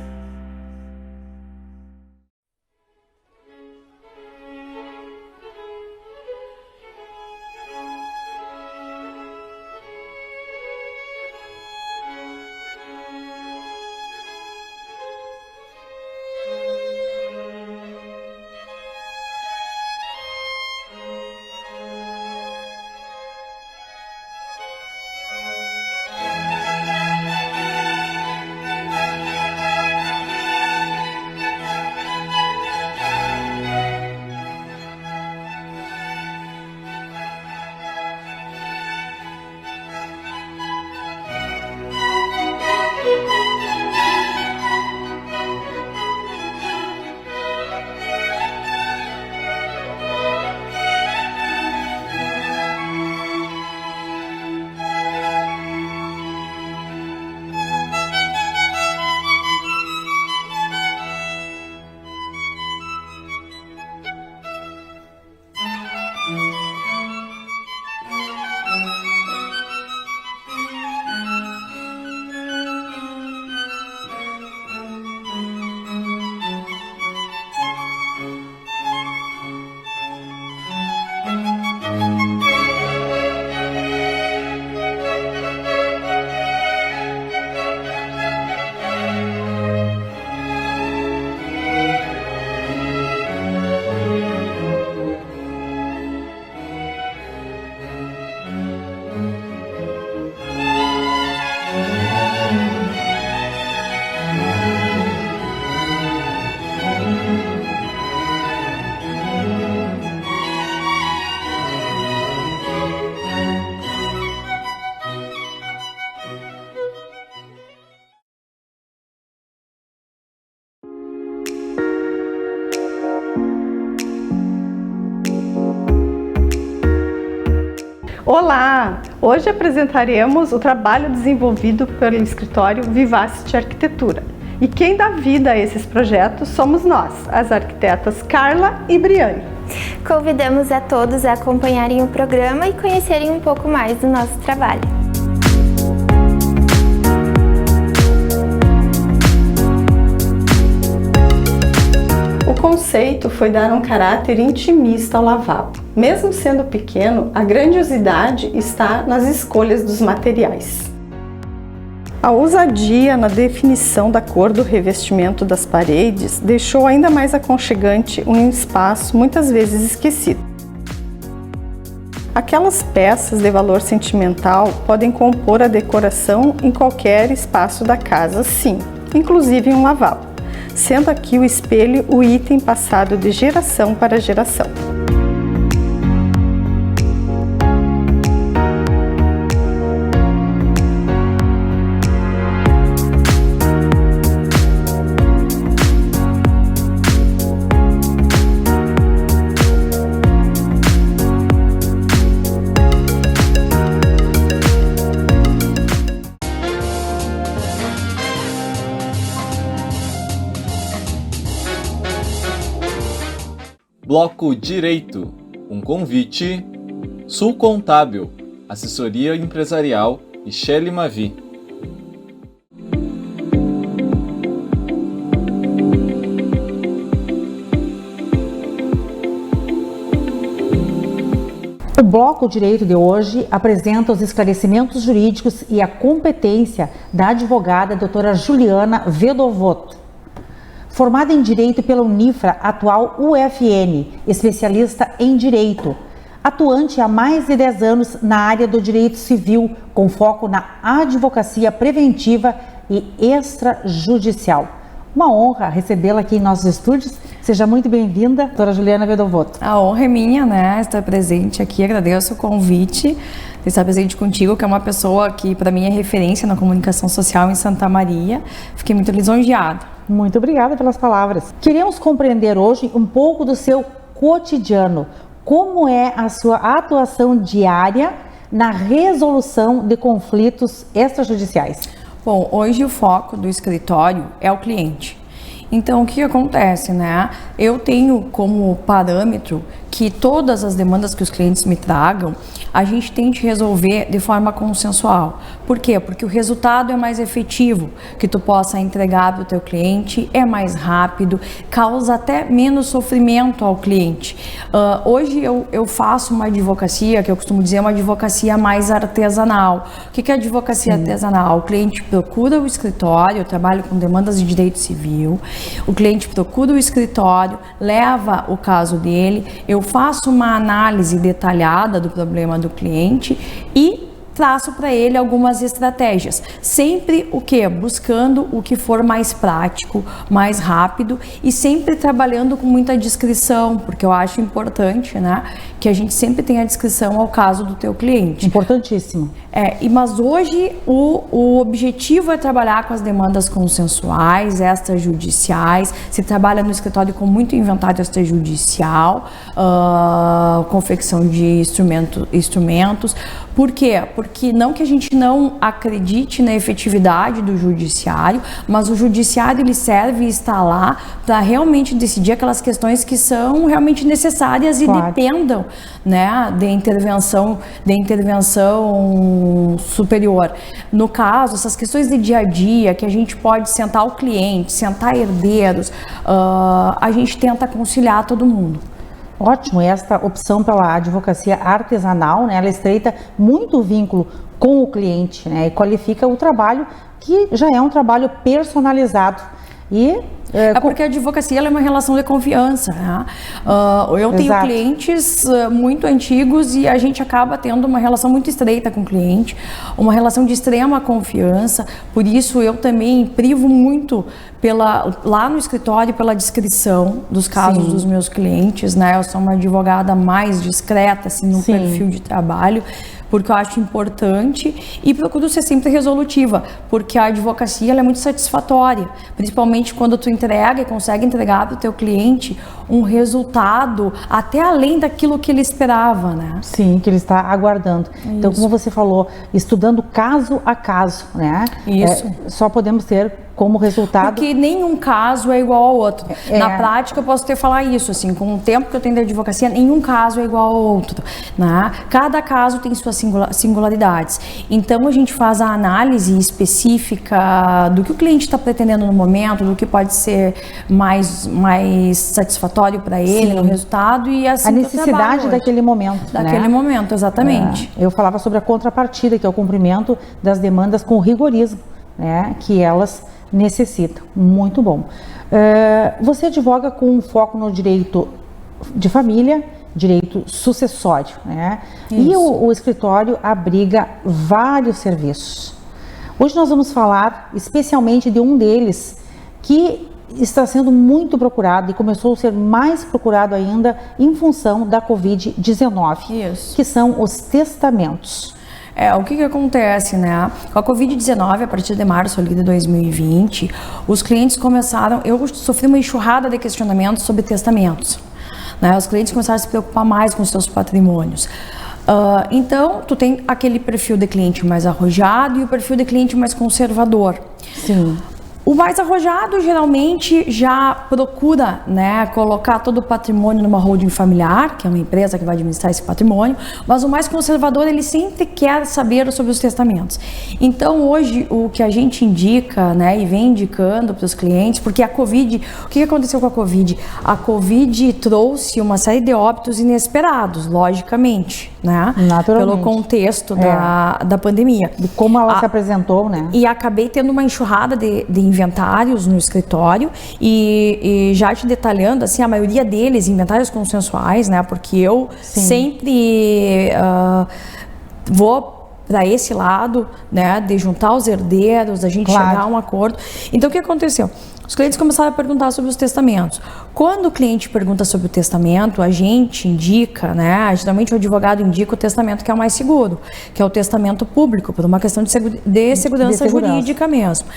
Olá! Hoje apresentaremos o trabalho desenvolvido pelo escritório Vivacity Arquitetura. E quem dá vida a esses projetos somos nós, as arquitetas Carla e Briane. Convidamos a todos a acompanharem o programa e conhecerem um pouco mais do nosso trabalho. O conceito foi dar um caráter intimista ao lavabo. Mesmo sendo pequeno, a grandiosidade está nas escolhas dos materiais. A ousadia na definição da cor do revestimento das paredes deixou ainda mais aconchegante um espaço muitas vezes esquecido. Aquelas peças de valor sentimental podem compor a decoração em qualquer espaço da casa, sim, inclusive em um lavabo, sendo aqui o espelho o item passado de geração para geração. Bloco Direito, um convite. Sul Contábil, assessoria empresarial e Shelly Mavi. O Bloco Direito de hoje apresenta os esclarecimentos jurídicos e a competência da advogada doutora Juliana Vedovot. Formada em Direito pela Unifra, atual UFN, especialista em Direito. atuante há mais de 10 anos na área do direito civil, com foco na advocacia preventiva e extrajudicial. Uma honra recebê-la aqui em nossos estúdios. Seja muito bem-vinda, doutora Juliana Vedovotto. A honra é minha, né, estar presente aqui. Agradeço o convite de estar presente contigo, que é uma pessoa que para mim é referência na comunicação social em Santa Maria. Fiquei muito lisonjeada. Muito obrigada pelas palavras. Queremos compreender hoje um pouco do seu cotidiano. Como é a sua atuação diária na resolução de conflitos extrajudiciais? Bom, hoje o foco do escritório é o cliente. Então, o que acontece, né? Eu tenho como parâmetro que todas as demandas que os clientes me tragam, a gente tente resolver de forma consensual. Por quê? Porque o resultado é mais efetivo, que tu possa entregar para o teu cliente, é mais rápido, causa até menos sofrimento ao cliente. Hoje eu faço uma advocacia, que eu costumo dizer, uma advocacia mais artesanal. O que é advocacia artesanal? O cliente procura o escritório, eu trabalho com demandas de direito civil, o cliente procura o escritório, leva o caso dele, eu faço uma análise detalhada do problema do cliente e traço para ele algumas estratégias. Sempre o quê? Buscando o que for mais prático, mais rápido e sempre trabalhando com muita discrição, porque eu acho importante, né, que a gente sempre tenha discrição ao caso do teu cliente. Importantíssimo. Mas hoje o objetivo é trabalhar com as demandas consensuais, extrajudiciais. Se trabalha no escritório com muito inventário extrajudicial, confecção de instrumentos. Por quê? Porque não que a gente não acredite na efetividade do judiciário, mas o judiciário ele serve e está lá para realmente decidir aquelas questões que são realmente necessárias e dependam, né, de intervenção superior. No caso, essas questões de dia a dia, que a gente pode sentar o cliente, sentar herdeiros, a gente tenta conciliar todo mundo. Ótimo, esta opção pela advocacia artesanal, né, ela estreita muito o vínculo com o cliente, né, e qualifica o trabalho que já é um trabalho personalizado. Porque a advocacia ela é uma relação de confiança, né? Eu tenho clientes muito antigos e a gente acaba tendo uma relação muito estreita com o cliente, uma relação de extrema confiança. Por isso eu também privo muito lá no escritório pela discrição dos casos dos meus clientes, né? Eu sou uma advogada mais discreta assim, no perfil de trabalho, porque eu acho importante e procuro ser sempre resolutiva, porque a advocacia ela é muito satisfatória, principalmente quando tu entrega e consegue entregar para o teu cliente um resultado até além daquilo que ele esperava, né? Sim, que ele está aguardando. Então, como você falou, estudando caso a caso, né? Isso. Só podemos ter como resultado... Porque nenhum caso é igual ao outro. Na prática, eu posso te falar isso, assim, com o tempo que eu tenho de advocacia, nenhum caso é igual ao outro, né? Cada caso tem suas singularidades. Então, a gente faz a análise específica do que o cliente está pretendendo no momento, do que pode ser mais satisfatório para ele no resultado e assim... A necessidade daquele momento, Daquele momento, exatamente. Eu falava sobre a contrapartida, que é o cumprimento das demandas com rigororismo, né, que elas necessitam. Muito bom. Você advoga com um foco no direito de família, direito sucessório, né? E o escritório abriga vários serviços. Hoje nós vamos falar especialmente de um deles que está sendo muito procurado e começou a ser mais procurado ainda em função da Covid-19, que são os testamentos. O que acontece, né? Com a Covid-19, a partir de março ali de 2020, os clientes começaram... Eu sofri uma enxurrada de questionamentos sobre testamentos, né? Os clientes começaram a se preocupar mais com os seus patrimônios. Então, tu tem aquele perfil de cliente mais arrojado e o perfil de cliente mais conservador. Sim. O mais arrojado geralmente já procura, né, colocar todo o patrimônio numa holding familiar, que é uma empresa que vai administrar esse patrimônio, mas o mais conservador ele sempre quer saber sobre os testamentos. Então hoje o que a gente indica, né, e vem indicando para os clientes, porque a Covid, o que aconteceu com a Covid? A Covid trouxe uma série de óbitos inesperados, logicamente, né, pelo contexto da pandemia. De como ela se apresentou, né? E acabei tendo uma enxurrada de inventários no escritório e já te detalhando, assim, a maioria deles, inventários consensuais, né? Porque eu sempre vou para esse lado, né, de juntar os herdeiros, a gente chegar a um acordo. Então, o que aconteceu? Os clientes começaram a perguntar sobre os testamentos. Quando o cliente pergunta sobre o testamento, a gente indica, né, geralmente o advogado indica o testamento que é o mais seguro, que é o testamento público, por uma questão de segurança jurídica mesmo.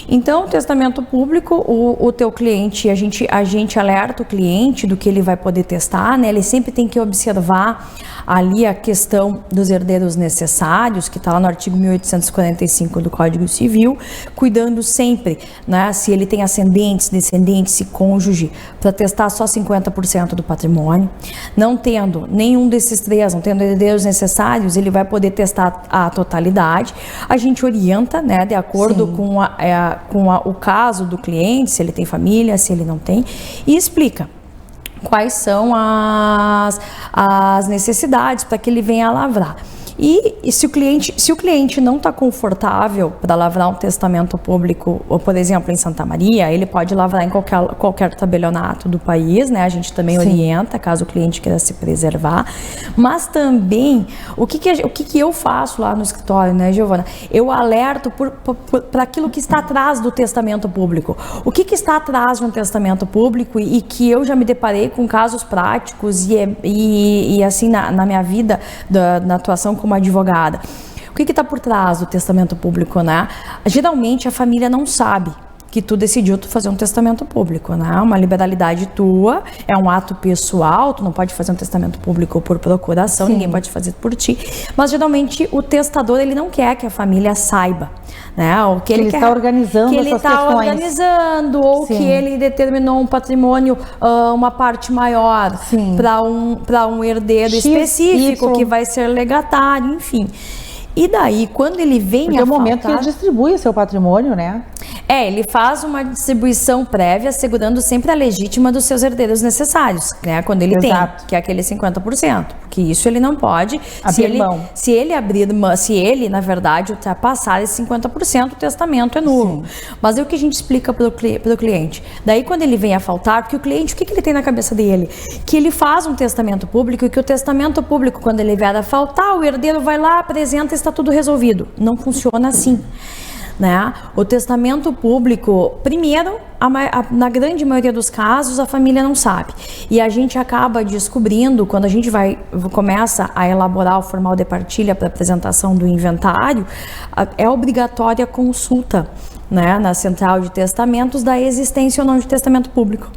Então, o testamento público, o teu cliente, a gente alerta o cliente do que ele vai poder testar, né, ele sempre tem que observar ali a questão dos herdeiros necessários, que está lá no artigo 1845 do Código Civil, cuidando sempre, né, se ele tem ascendentes, descendentes e cônjuge, para testar só 50% do patrimônio. Não tendo nenhum desses três, não tendo herdeiros necessários, ele vai poder testar a totalidade. A gente orienta, né, de acordo com o caso do cliente, se ele tem família, se ele não tem, e explica quais são as necessidades para que ele venha a lavrar. E se o cliente não está confortável para lavrar um testamento público, ou por exemplo em Santa Maria, ele pode lavrar em qualquer tabelionato do país, né? A gente também orienta, caso o cliente queira se preservar. Mas também, o que eu faço lá no escritório, né, Giovana? Eu alerto para aquilo que está atrás do testamento público. O que está atrás de um testamento público e que eu já me deparei com casos práticos e assim, na minha vida, na atuação como advogada. O que está por trás do testamento público, né? Geralmente a família não sabe que tu decidiu fazer um testamento público, né? Uma liberalidade tua, é um ato pessoal, tu não pode fazer um testamento público por procuração, ninguém pode fazer por ti, mas geralmente o testador, ele não quer que a família saiba, né? O que ele está organizando que ele está organizando, ou que ele determinou um patrimônio, uma parte maior para um herdeiro específico que vai ser legatário, enfim. E daí, quando ele vem a faltar... é o momento que ele distribui o seu patrimônio, né? Ele faz uma distribuição prévia, assegurando sempre a legítima dos seus herdeiros necessários, né? Quando ele tem, que é aquele 50%. Porque isso ele não pode... Se ele, na verdade, ultrapassar esse 50%, o testamento é nulo. Mas é o que a gente explica para o cliente. Daí, quando ele vem a faltar, porque o cliente, o que ele tem na cabeça dele? Que ele faz um testamento público e que o testamento público, quando ele vier a faltar, o herdeiro vai lá, apresenta e está tudo resolvido. Não funciona assim, né? O testamento público, primeiro, na grande maioria dos casos, a família não sabe. E a gente acaba descobrindo, quando a gente começa a elaborar o formal de partilha para apresentação do inventário, é obrigatória a consulta, né, na central de testamentos da existência ou não de testamento público.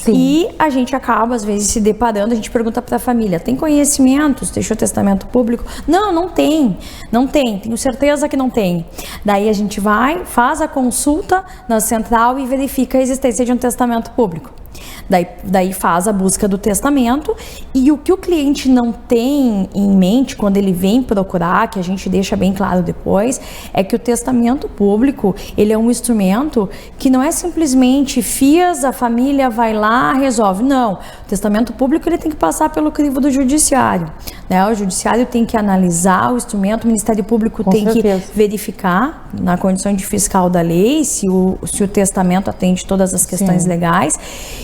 E a gente acaba, às vezes, se deparando, a gente pergunta para a família, tem conhecimentos, deixou testamento público? Não tem, tenho certeza que não tem. Daí a gente vai, faz a consulta na central e verifica a existência de um testamento público. Daí faz a busca do testamento, e o que o cliente não tem em mente quando ele vem procurar, que a gente deixa bem claro depois, é que o testamento público, ele é um instrumento que não é simplesmente a família vai lá, resolve. Não, o testamento público, ele tem que passar pelo crivo do judiciário, né? O judiciário tem que analisar o instrumento, o Ministério Público tem que verificar, na condição de fiscal da lei, se o testamento atende todas as questões legais.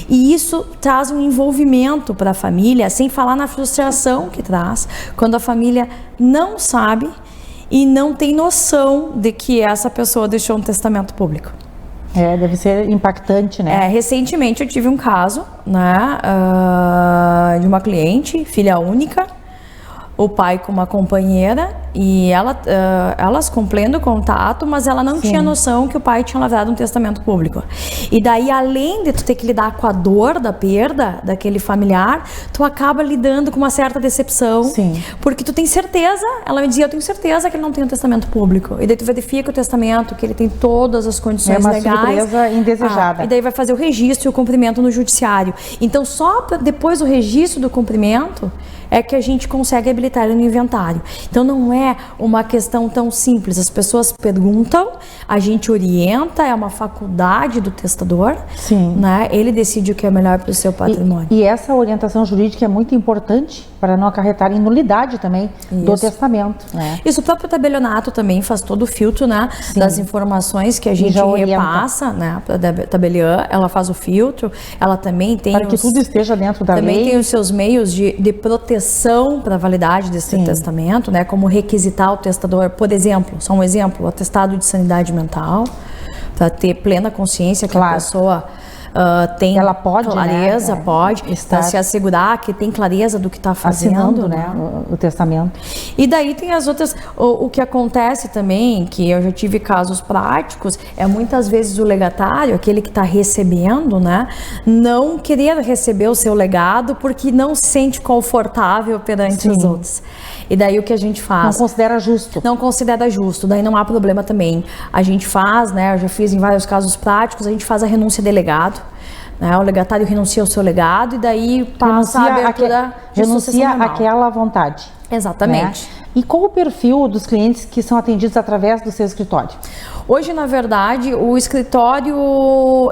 E isso traz um envolvimento para a família, sem falar na frustração que traz, quando a família não sabe e não tem noção de que essa pessoa deixou um testamento público. Deve ser impactante, né? Recentemente eu tive um caso, né, de uma cliente, filha única, o pai com uma companheira, e elas com pleno contato, mas ela não tinha noção que o pai tinha lavrado um testamento público. E daí, além de tu ter que lidar com a dor da perda daquele familiar, tu acaba lidando com uma certa decepção, porque tu tem certeza, ela me dizia, eu tenho certeza que ele não tem um testamento público. E daí tu verifica o testamento, que ele tem todas as condições legais. É uma surpresa indesejada. E daí vai fazer o registro e o cumprimento no judiciário. Então, só depois do registro do cumprimento, é que a gente consegue habilitar ele no inventário. Então não é uma questão tão simples. As pessoas perguntam, a gente orienta, é uma faculdade do testador, Sim. né? Ele decide o que é melhor para o seu patrimônio. E essa orientação jurídica é muito importante para não acarretar em nulidade também do testamento. Né? Isso, o próprio tabelionato também faz todo o filtro, né, das informações que a gente repassa, né, para a tabeliã, ela faz o filtro, ela também tem para que tudo esteja dentro da lei. Também tem os seus meios de proteção para a validade desse testamento, né, como requisitar o testador, por exemplo, só um exemplo, o atestado de sanidade mental, para ter plena consciência que a pessoa tem ela pode, clareza, né, pode para se assegurar que tem clareza do que está fazendo, assinando, né, o testamento. E daí tem as outras, o que acontece também, que eu já tive casos práticos, é muitas vezes o legatário, aquele que está recebendo, né, não querer receber o seu legado porque não se sente confortável perante os outros. E daí o que a gente faz? Não considera justo. Não considera justo, daí não há problema também. A gente faz, né, eu já fiz em vários casos práticos, a gente faz a renúncia de legado, né, o legatário renuncia ao seu legado e daí passa a abertura de renuncia àquela vontade. Exatamente. Né? E qual o perfil dos clientes que são atendidos através do seu escritório? Hoje, na verdade, o escritório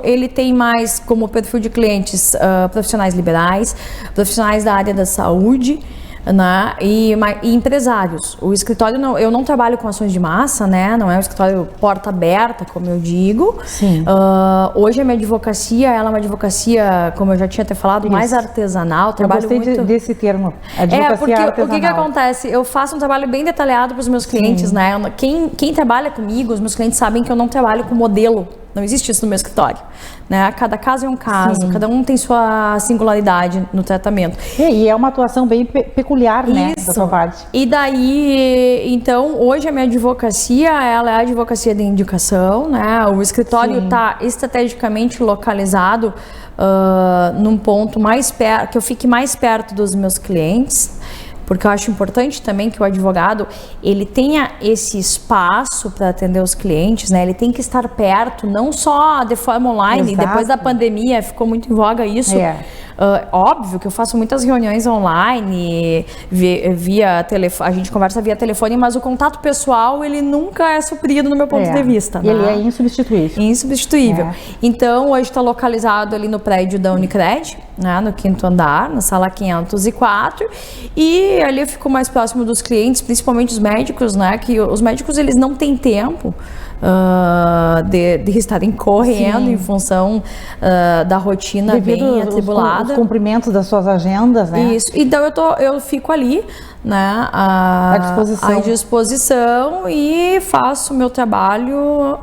ele tem mais como perfil de clientes profissionais liberais, profissionais da área da saúde, né, e empresários. O escritório, eu não trabalho com ações de massa, né, não é um escritório porta aberta, como eu digo. Sim. Hoje a minha advocacia, ela é uma advocacia, como eu já tinha até falado, mais artesanal. Eu gostei desse termo, advocacia porque artesanal. O que acontece? Eu faço um trabalho bem detalhado para os meus clientes, né, quem trabalha comigo, os meus clientes sabem que eu não trabalho com modelo. Não existe isso no meu escritório, né? Cada caso é um caso, cada um tem sua singularidade no tratamento. E é uma atuação bem peculiar, né, da sua parte. E daí, então, hoje a minha advocacia, ela é a advocacia de indicação, né? O escritório está estrategicamente localizado num ponto mais perto, que eu fique mais perto dos meus clientes. Porque eu acho importante também que o advogado, ele tenha esse espaço para atender os clientes, né? Ele tem que estar perto, não só de forma online. Exato. Depois da pandemia ficou muito em voga isso. Óbvio que eu faço muitas reuniões online, via telefone, a gente conversa via telefone, mas o contato pessoal, ele nunca é suprido no meu ponto de vista. Né? Ele é insubstituível. Insubstituível. Então, hoje está localizado ali no prédio da Unicred, né, no 5º andar, na sala 504, e ali eu fico mais próximo dos clientes, principalmente os médicos, né, que os médicos, eles não têm tempo de estarem correndo em função da rotina bem atribulada. Os cumprimentos das suas agendas, né? Isso. Então eu fico ali, né, à disposição e faço o meu trabalho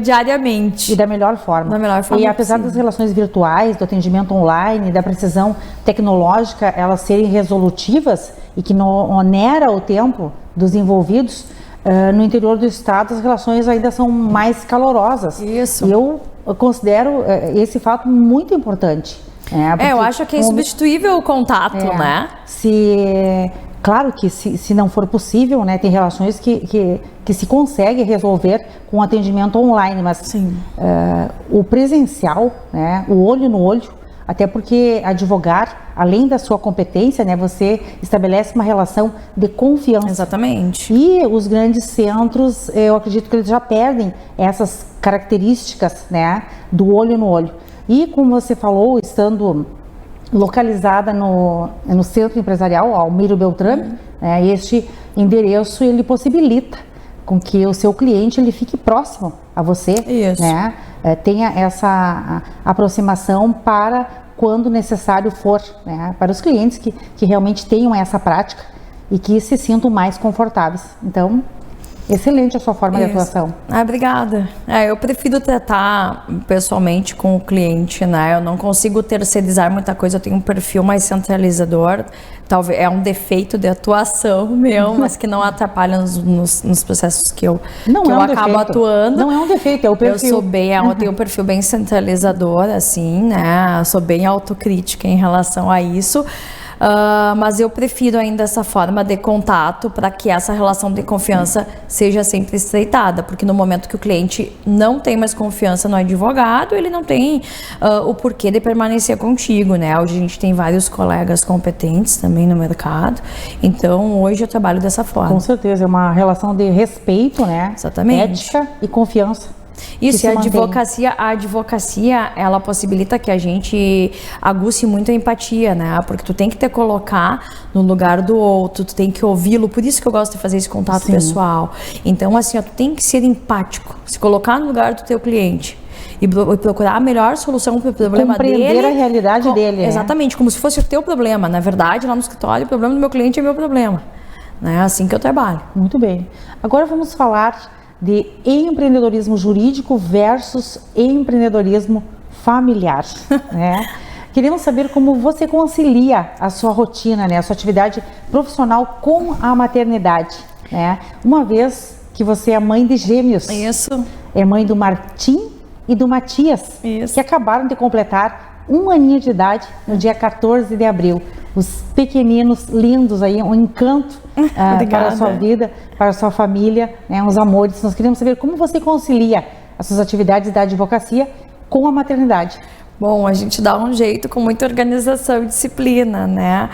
diariamente. E da melhor forma. Da melhor forma e apesar das relações virtuais, do atendimento online, da precisão tecnológica, elas serem resolutivas e que não onera o tempo dos envolvidos, no interior do estado as relações ainda são mais calorosas. Isso. E eu considero esse fato muito importante. Eu acho que é insubstituível o contato, né? Claro que se não for possível, né, tem relações que se consegue resolver com atendimento online, mas o presencial, né, o olho no olho, até porque advogar, além da sua competência, né, você estabelece uma relação de confiança. Exatamente. E os grandes centros, eu acredito que eles já perdem essas características, né, do olho no olho. E como você falou, estando localizada no centro empresarial Almiro Beltrame, né, este endereço ele possibilita com que o seu cliente ele fique próximo a você, né, tenha essa aproximação para quando necessário for, né, para os clientes que realmente tenham essa prática e que se sintam mais confortáveis. Então, excelente a sua forma de atuação. Obrigada. Eu prefiro tratar pessoalmente com o cliente, né? Eu não consigo terceirizar muita coisa, eu tenho um perfil mais centralizador. Talvez é um defeito de atuação meu, mas que não atrapalha nos processos que eu acabo atuando. Não é um defeito, é o perfil. Eu tenho um perfil bem centralizador, assim, né? Eu sou bem autocrítica em relação a isso. mas eu prefiro ainda essa forma de contato para que essa relação de confiança seja sempre estreitada, porque no momento que o cliente não tem mais confiança no advogado, ele não tem o porquê de permanecer contigo, né? Hoje a gente tem vários colegas competentes também no mercado, então hoje eu trabalho dessa forma. Com certeza, é uma relação de respeito, né? Exatamente. Ética e confiança. Isso, a advocacia, ela possibilita que a gente aguce muito a empatia, né? Porque tu tem que te colocar no lugar do outro, tu tem que ouvi-lo, por isso que eu gosto de fazer esse contato pessoal. Então, assim, ó, tu tem que ser empático, se colocar no lugar do teu cliente e procurar a melhor solução para o problema dele. Compreender a realidade dele. Exatamente, como se fosse o teu problema. Na verdade, lá no escritório, o problema do meu cliente é meu problema. É assim que eu trabalho. Muito bem. Agora vamos falar de empreendedorismo jurídico versus empreendedorismo familiar, né? Queremos saber como você concilia a sua rotina, né, a sua atividade profissional com a maternidade, né? Uma vez que você é mãe de gêmeos. Isso. É mãe do Martim e do Matias, isso, que acabaram de completar 1 aninho de idade no dia 14 de abril. Os pequeninos lindos aí, um encanto para a sua vida, para a sua família, né, uns amores. Nós queremos saber como você concilia as suas atividades da advocacia com a maternidade. Bom, a gente dá um jeito com muita organização e disciplina, né?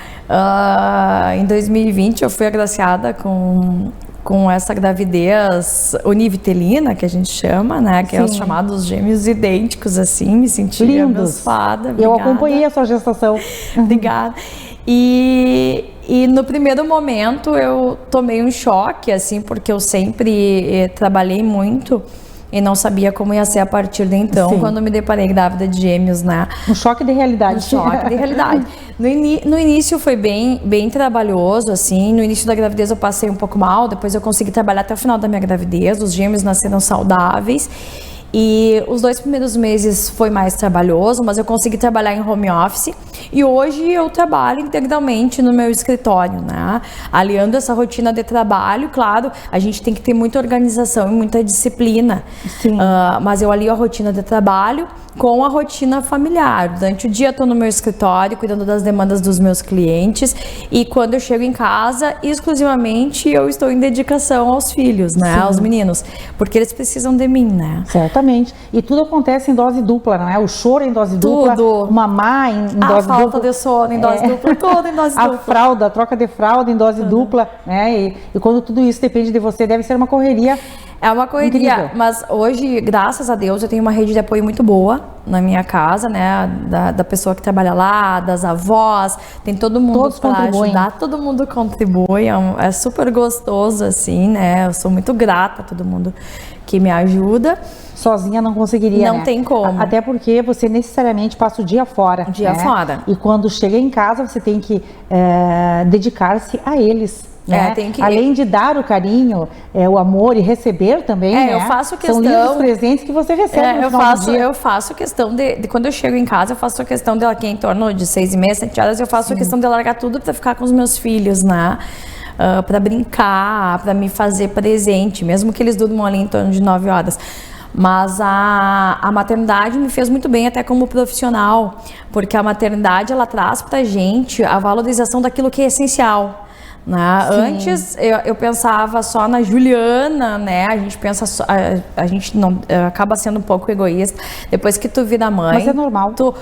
Em 2020 eu fui agraciada com essa gravidez univitelina, que a gente chama, né? Que é os chamados gêmeos idênticos, assim, me senti abençoada. Eu acompanhei a sua gestação. Obrigada. E no primeiro momento eu tomei um choque, assim, porque eu sempre trabalhei muito e não sabia como ia ser a partir de então, quando me deparei grávida de gêmeos, né? Um choque de realidade. Um choque de realidade. No início foi bem trabalhoso, assim. No início da gravidez eu passei um pouco mal, depois eu consegui trabalhar até o final da minha gravidez. Os gêmeos nasceram saudáveis. E os 2 primeiros meses foi mais trabalhoso, mas eu consegui trabalhar em home office e hoje eu trabalho integralmente no meu escritório, né? Aliando essa rotina de trabalho, claro, a gente tem que ter muita organização e muita disciplina, mas eu alio a rotina de trabalho com a rotina familiar. Durante o dia eu estou no meu escritório, cuidando das demandas dos meus clientes e quando eu chego em casa, exclusivamente eu estou em dedicação aos filhos, né? Aos meninos, porque eles precisam de mim, né? Certamente. E tudo acontece em dose dupla, não é? O choro em dose dupla, o mamar em dose dupla. A falta de sono em dose dupla, tudo em dose dupla. A fralda, a troca de fralda em dose dupla, né? E quando tudo isso depende de você, deve ser uma correria. É uma correria, incrível. Mas hoje, graças a Deus, eu tenho uma rede de apoio muito boa na minha casa, né? Da pessoa que trabalha lá, das avós, tem todo mundo para ajudar, todo mundo contribui, é super gostoso, assim, né? Eu sou muito grata a todo mundo que me ajuda. Sozinha não conseguiria, Não tem como. Até porque você necessariamente passa o dia fora. Fora. E quando chega em casa, você tem que dedicar-se a eles. Né? Além de dar o carinho, o amor e receber também, né? Eu faço questão... São lindos presentes que você recebe no final do dia. Eu faço questão de quando eu chego em casa, eu faço a questão dela aqui em torno de 6h30, 7 horas, eu faço a questão de largar tudo para ficar com os meus filhos, né? Para brincar, para me fazer presente, mesmo que eles durmam ali em torno de 9 horas. Mas a maternidade me fez muito bem até como profissional, porque a maternidade ela traz pra gente a valorização daquilo que é essencial. Né? Antes eu pensava só na Juliana, né? A gente pensa só, a gente não acaba sendo um pouco egoísta. Depois que tu vira mãe, mas é normal. Tu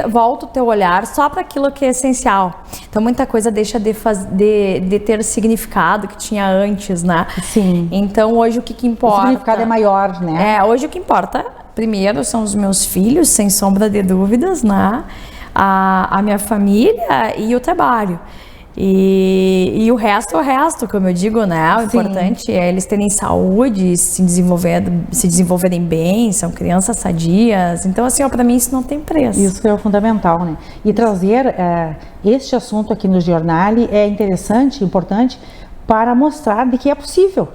volta o teu olhar só para aquilo que é essencial. Então muita coisa deixa de ter significado que tinha antes, né? Sim. Então hoje o que importa? O significado é maior, né? Hoje o que importa primeiro são os meus filhos, sem sombra de dúvidas, né? A minha família e o trabalho. E o resto é o resto, como eu digo, né? O importante é eles terem saúde, se desenvolverem bem, são crianças sadias. Então, assim, para mim isso não tem preço. Isso é o fundamental, né? E trazer este assunto aqui no Jornale é interessante, importante, para mostrar de que é possível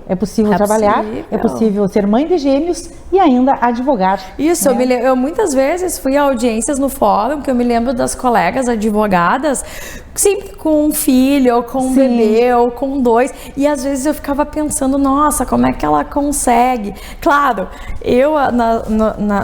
trabalhar, é possível ser mãe de gêmeos e ainda advogar. Isso, né? Eu muitas vezes fui a audiências no fórum, que eu me lembro das colegas advogadas sempre com um filho, ou com um bebê, ou com 2, e às vezes eu ficava pensando, nossa, como é que ela consegue? Claro, eu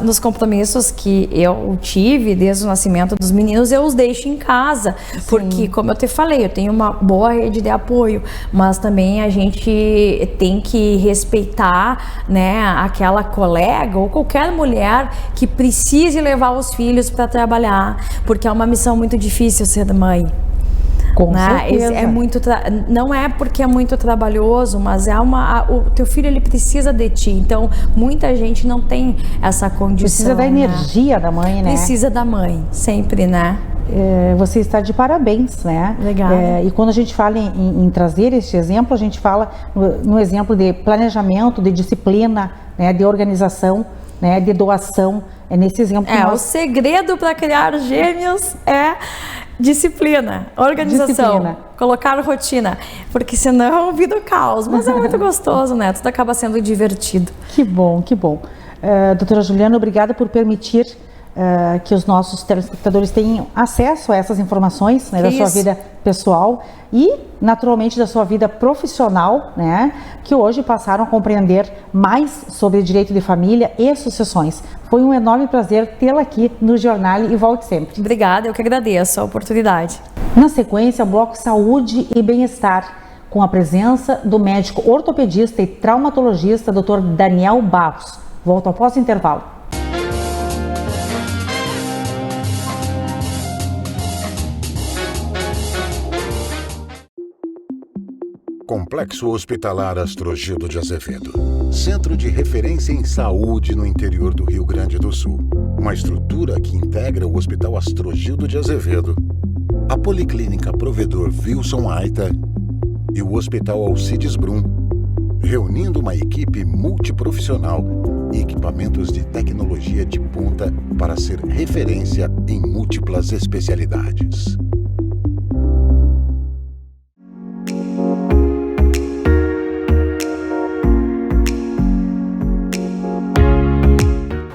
nos compromissos que eu tive desde o nascimento dos meninos, eu os deixo em casa, porque como eu te falei, eu tenho uma boa rede de apoio, mas também a gente tem que respeitar, né, aquela colega ou qualquer mulher que precise levar os filhos para trabalhar, porque é uma missão muito difícil ser mãe. Com certeza. Não é porque é muito trabalhoso, mas o teu filho, ele precisa de ti. Então, muita gente não tem essa condição. Precisa da energia da mãe, né? Precisa da mãe, sempre, né? Você está de parabéns, né? Legal. E quando a gente fala em trazer este exemplo, a gente fala no exemplo de planejamento, de disciplina, né? De organização, né? De doação. É nesse exemplo que o segredo para criar gêmeos é disciplina, organização, colocar rotina, porque senão vira o caos, mas é muito gostoso, né? Tudo acaba sendo divertido. Que bom, que bom. Doutora Juliana, obrigada por permitir que os nossos telespectadores tenham acesso a essas informações, né, da sua vida pessoal e, naturalmente, da sua vida profissional, né, que hoje passaram a compreender mais sobre direito de família e sucessões. Foi um enorme prazer tê-la aqui no Jornal e volte sempre. Obrigada, eu que agradeço a oportunidade. Na sequência, o bloco Saúde e Bem-Estar, com a presença do médico ortopedista e traumatologista Dr. Daniel Barros. Volto após o intervalo. Complexo Hospitalar Astrogildo de Azevedo. Centro de referência em saúde no interior do Rio Grande do Sul. Uma estrutura que integra o Hospital Astrogildo de Azevedo, a Policlínica Provedor Wilson Aita e o Hospital Alcides Brum, reunindo uma equipe multiprofissional e equipamentos de tecnologia de ponta para ser referência em múltiplas especialidades.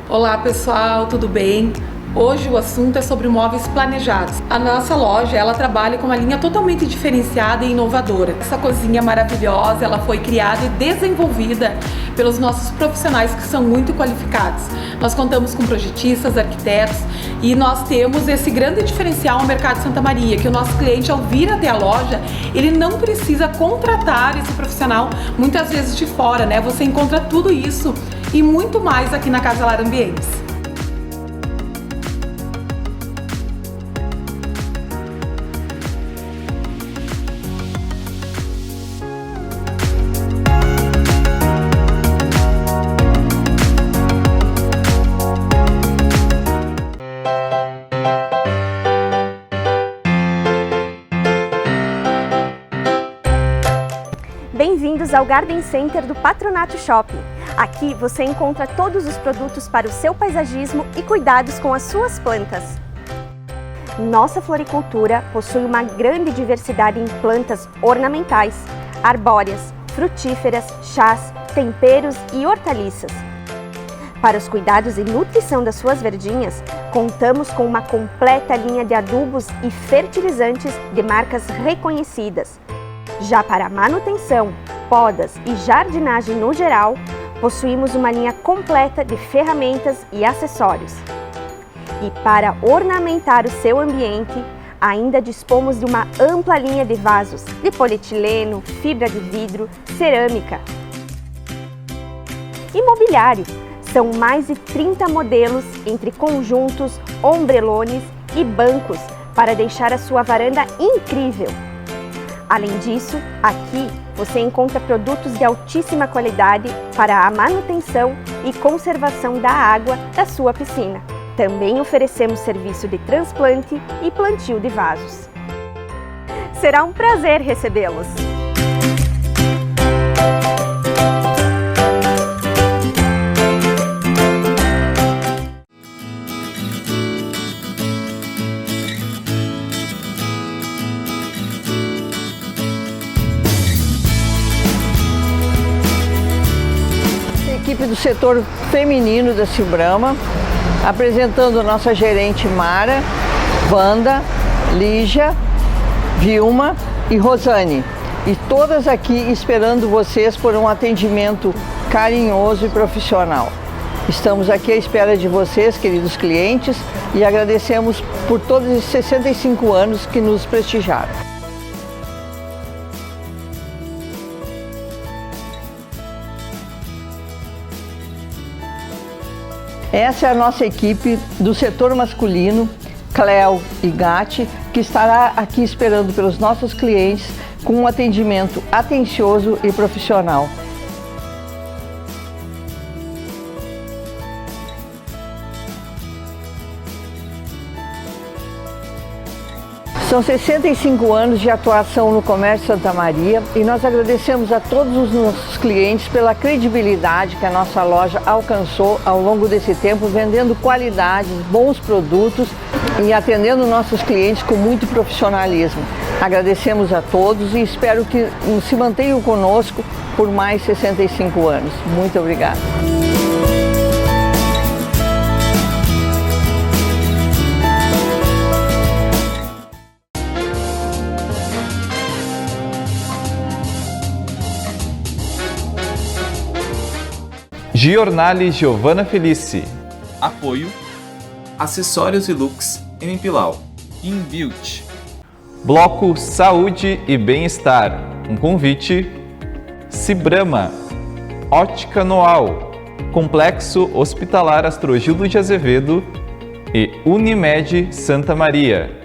Olá pessoal, tudo bem? Hoje o assunto é sobre móveis planejados. A nossa loja, ela trabalha com uma linha totalmente diferenciada e inovadora. Essa cozinha maravilhosa, ela foi criada e desenvolvida pelos nossos profissionais que são muito qualificados. Nós contamos com projetistas, arquitetos e nós temos esse grande diferencial no mercado de Santa Maria, que o nosso cliente, ao vir até a loja, ele não precisa contratar esse profissional muitas vezes de fora, né? Você encontra tudo isso e muito mais aqui na Casa Lar Ambientes. Bem-vindos ao Garden Center do Patronato Shopping. Aqui você encontra todos os produtos para o seu paisagismo e cuidados com as suas plantas. Nossa floricultura possui uma grande diversidade em plantas ornamentais, arbóreas, frutíferas, chás, temperos e hortaliças. Para os cuidados e nutrição das suas verdinhas, contamos com uma completa linha de adubos e fertilizantes de marcas reconhecidas. Já para manutenção, podas e jardinagem no geral, possuímos uma linha completa de ferramentas e acessórios. E para ornamentar o seu ambiente, ainda dispomos de uma ampla linha de vasos de polietileno, fibra de vidro, cerâmica. Imobiliário. São mais de 30 modelos entre conjuntos, ombrelones e bancos para deixar a sua varanda incrível. Além disso, aqui você encontra produtos de altíssima qualidade para a manutenção e conservação da água da sua piscina. Também oferecemos serviço de transplante e plantio de vasos. Será um prazer recebê-los! Equipe do setor feminino da Silbrama, apresentando nossa gerente Mara, Wanda, Lígia Vilma e Rosane. E todas aqui esperando vocês por um atendimento carinhoso e profissional. Estamos aqui à espera de vocês, queridos clientes, e agradecemos por todos esses 65 anos que nos prestigiaram. Essa é a nossa equipe do setor masculino, Cleo e Gatti, que estará aqui esperando pelos nossos clientes com um atendimento atencioso e profissional. São 65 anos de atuação no Comércio Santa Maria e nós agradecemos a todos os nossos clientes pela credibilidade que a nossa loja alcançou ao longo desse tempo, vendendo qualidades, bons produtos e atendendo nossos clientes com muito profissionalismo. Agradecemos a todos e espero que se mantenham conosco por mais 65 anos. Muito obrigada. Giornale Giovanna Felici. Apoio Acessórios e Looks em Pilau. Inbuilt. Bloco Saúde e Bem-Estar. Um convite. Cibrama. Ótica Noal. Complexo Hospitalar Astrogildo de Azevedo e Unimed Santa Maria.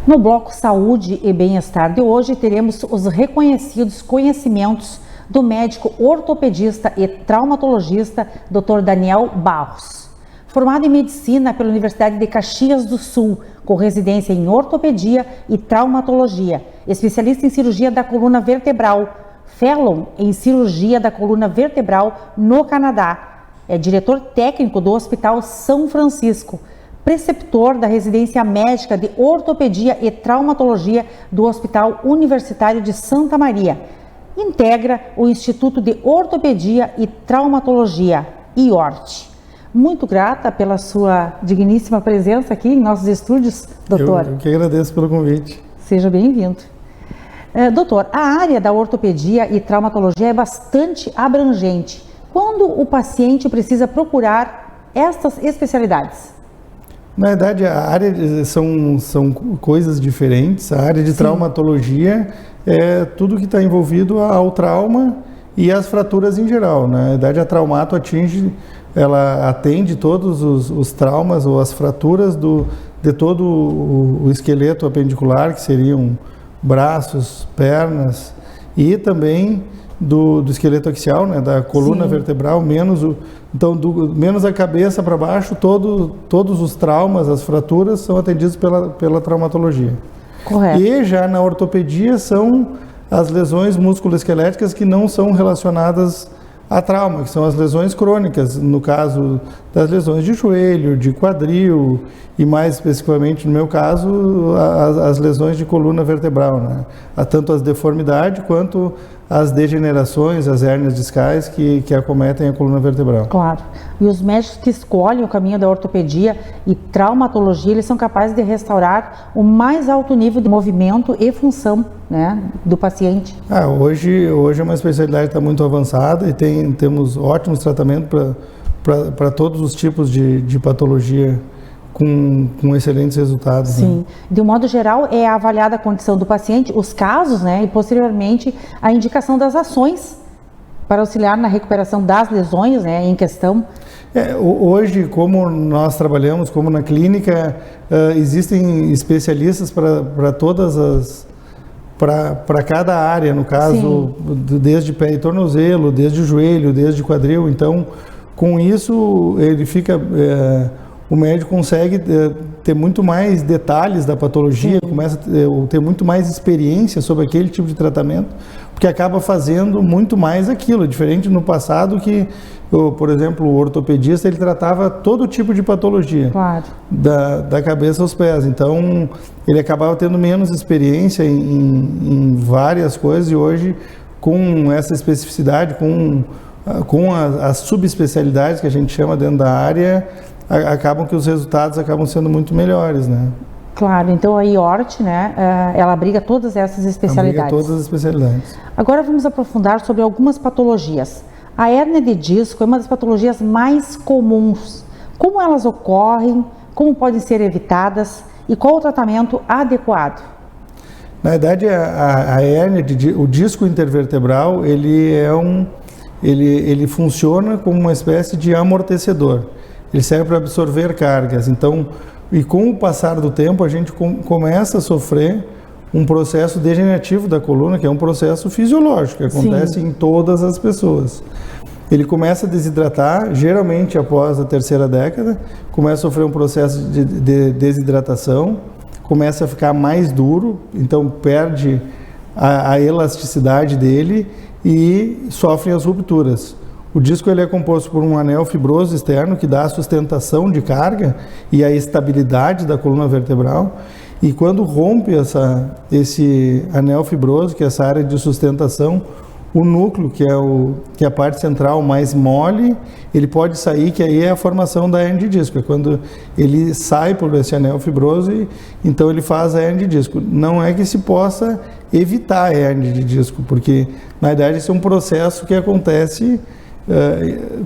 No bloco Saúde e Bem-Estar de hoje, teremos os reconhecidos conhecimentos do médico ortopedista e traumatologista Dr. Daniel Barros. Formado em Medicina pela Universidade de Caxias do Sul, com residência em Ortopedia e Traumatologia, especialista em Cirurgia da Coluna Vertebral, Fellow em Cirurgia da Coluna Vertebral no Canadá. É diretor técnico do Hospital São Francisco, preceptor da Residência Médica de Ortopedia e Traumatologia do Hospital Universitário de Santa Maria. Integra o Instituto de Ortopedia e Traumatologia, IORT. Muito grata pela sua digníssima presença aqui em nossos estúdios, doutor. Eu que agradeço pelo convite. Seja bem-vindo. Doutor, a área da ortopedia e traumatologia é bastante abrangente. Quando o paciente precisa procurar estas especialidades? Na verdade, a área são coisas diferentes. A área de traumatologia é tudo que está envolvido ao trauma e às fraturas em geral. Na verdade, a traumato ela atende todos os traumas ou as fraturas de todo o esqueleto apendicular, que seriam braços, pernas, e também do esqueleto axial, né, da coluna vertebral, menos a cabeça para baixo, todos os traumas, as fraturas são atendidos pela traumatologia. Correto. E já na ortopedia são as lesões musculoesqueléticas que não são relacionadas a trauma, que são as lesões crônicas, no caso das lesões de joelho, de quadril e mais especificamente no meu caso as lesões de coluna vertebral, né? Tanto as deformidades quanto as degenerações, as hérnias discais que acometem a coluna vertebral. Claro. E os médicos que escolhem o caminho da ortopedia e traumatologia, eles são capazes de restaurar o mais alto nível de movimento e função, né, do paciente. Hoje é uma especialidade que está muito avançada e temos ótimos tratamentos para todos os tipos de patologia com excelentes resultados. Sim. Né? De um modo geral, é avaliada a condição do paciente, os casos, né, e posteriormente a indicação das ações para auxiliar na recuperação das lesões, né, em questão. Hoje, como nós trabalhamos, como na clínica, existem especialistas para todas para cada área, no caso, desde pé e tornozelo, desde o joelho, desde o quadril. Então, com isso, ele fica... o médico consegue ter muito mais detalhes da patologia, começa a ter muito mais experiência sobre aquele tipo de tratamento, porque acaba fazendo muito mais aquilo, diferente no passado que, por exemplo, o ortopedista ele tratava todo tipo de patologia, claro, da cabeça aos pés, então ele acabava tendo menos experiência em várias coisas, e hoje com essa especificidade, com as subespecialidades que a gente chama dentro da área, acabam que os resultados acabam sendo muito melhores, né? Claro, então a IORT, né, ela abriga todas essas especialidades. Abriga todas as especialidades. Agora vamos aprofundar sobre algumas patologias. A hérnia de disco é uma das patologias mais comuns. Como elas ocorrem, como podem ser evitadas e qual o tratamento adequado? Na verdade, a hérnia, o disco intervertebral, ele funciona como uma espécie de amortecedor. Ele serve para absorver cargas. Então, e com o passar do tempo, a gente começa a sofrer um processo degenerativo da coluna, que é um processo fisiológico, que acontece em todas as pessoas. Ele começa a desidratar, geralmente após a terceira década, começa a sofrer um processo de desidratação, começa a ficar mais duro, então perde a elasticidade dele e sofre as rupturas. O disco ele é composto por um anel fibroso externo que dá a sustentação de carga e a estabilidade da coluna vertebral. E quando rompe esse anel fibroso, que é essa área de sustentação, o núcleo, que é a parte central mais mole, ele pode sair, que aí é a formação da hérnia de disco. É quando ele sai por esse anel fibroso e então ele faz a hérnia de disco. Não é que se possa evitar a hérnia de disco, porque na verdade esse é um processo que acontece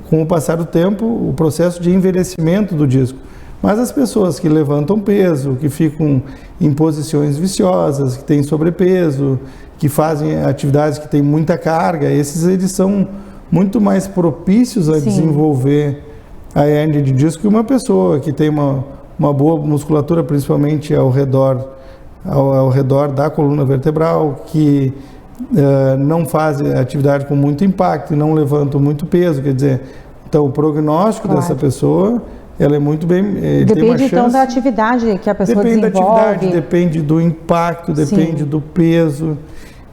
com o passar do tempo, o processo de envelhecimento do disco. Mas as pessoas que levantam peso, que ficam em posições viciosas, que têm sobrepeso, que fazem atividades que têm muita carga, eles são muito mais propícios a desenvolver a hérnia de disco que uma pessoa que tem uma boa musculatura, principalmente ao redor da coluna vertebral, que não faz atividade com muito impacto e não levanta muito peso, quer dizer, então o prognóstico dessa pessoa, ela é muito bem... Depende tem uma chance, então da atividade que a pessoa desenvolve. Depende da atividade, depende do impacto, depende do peso.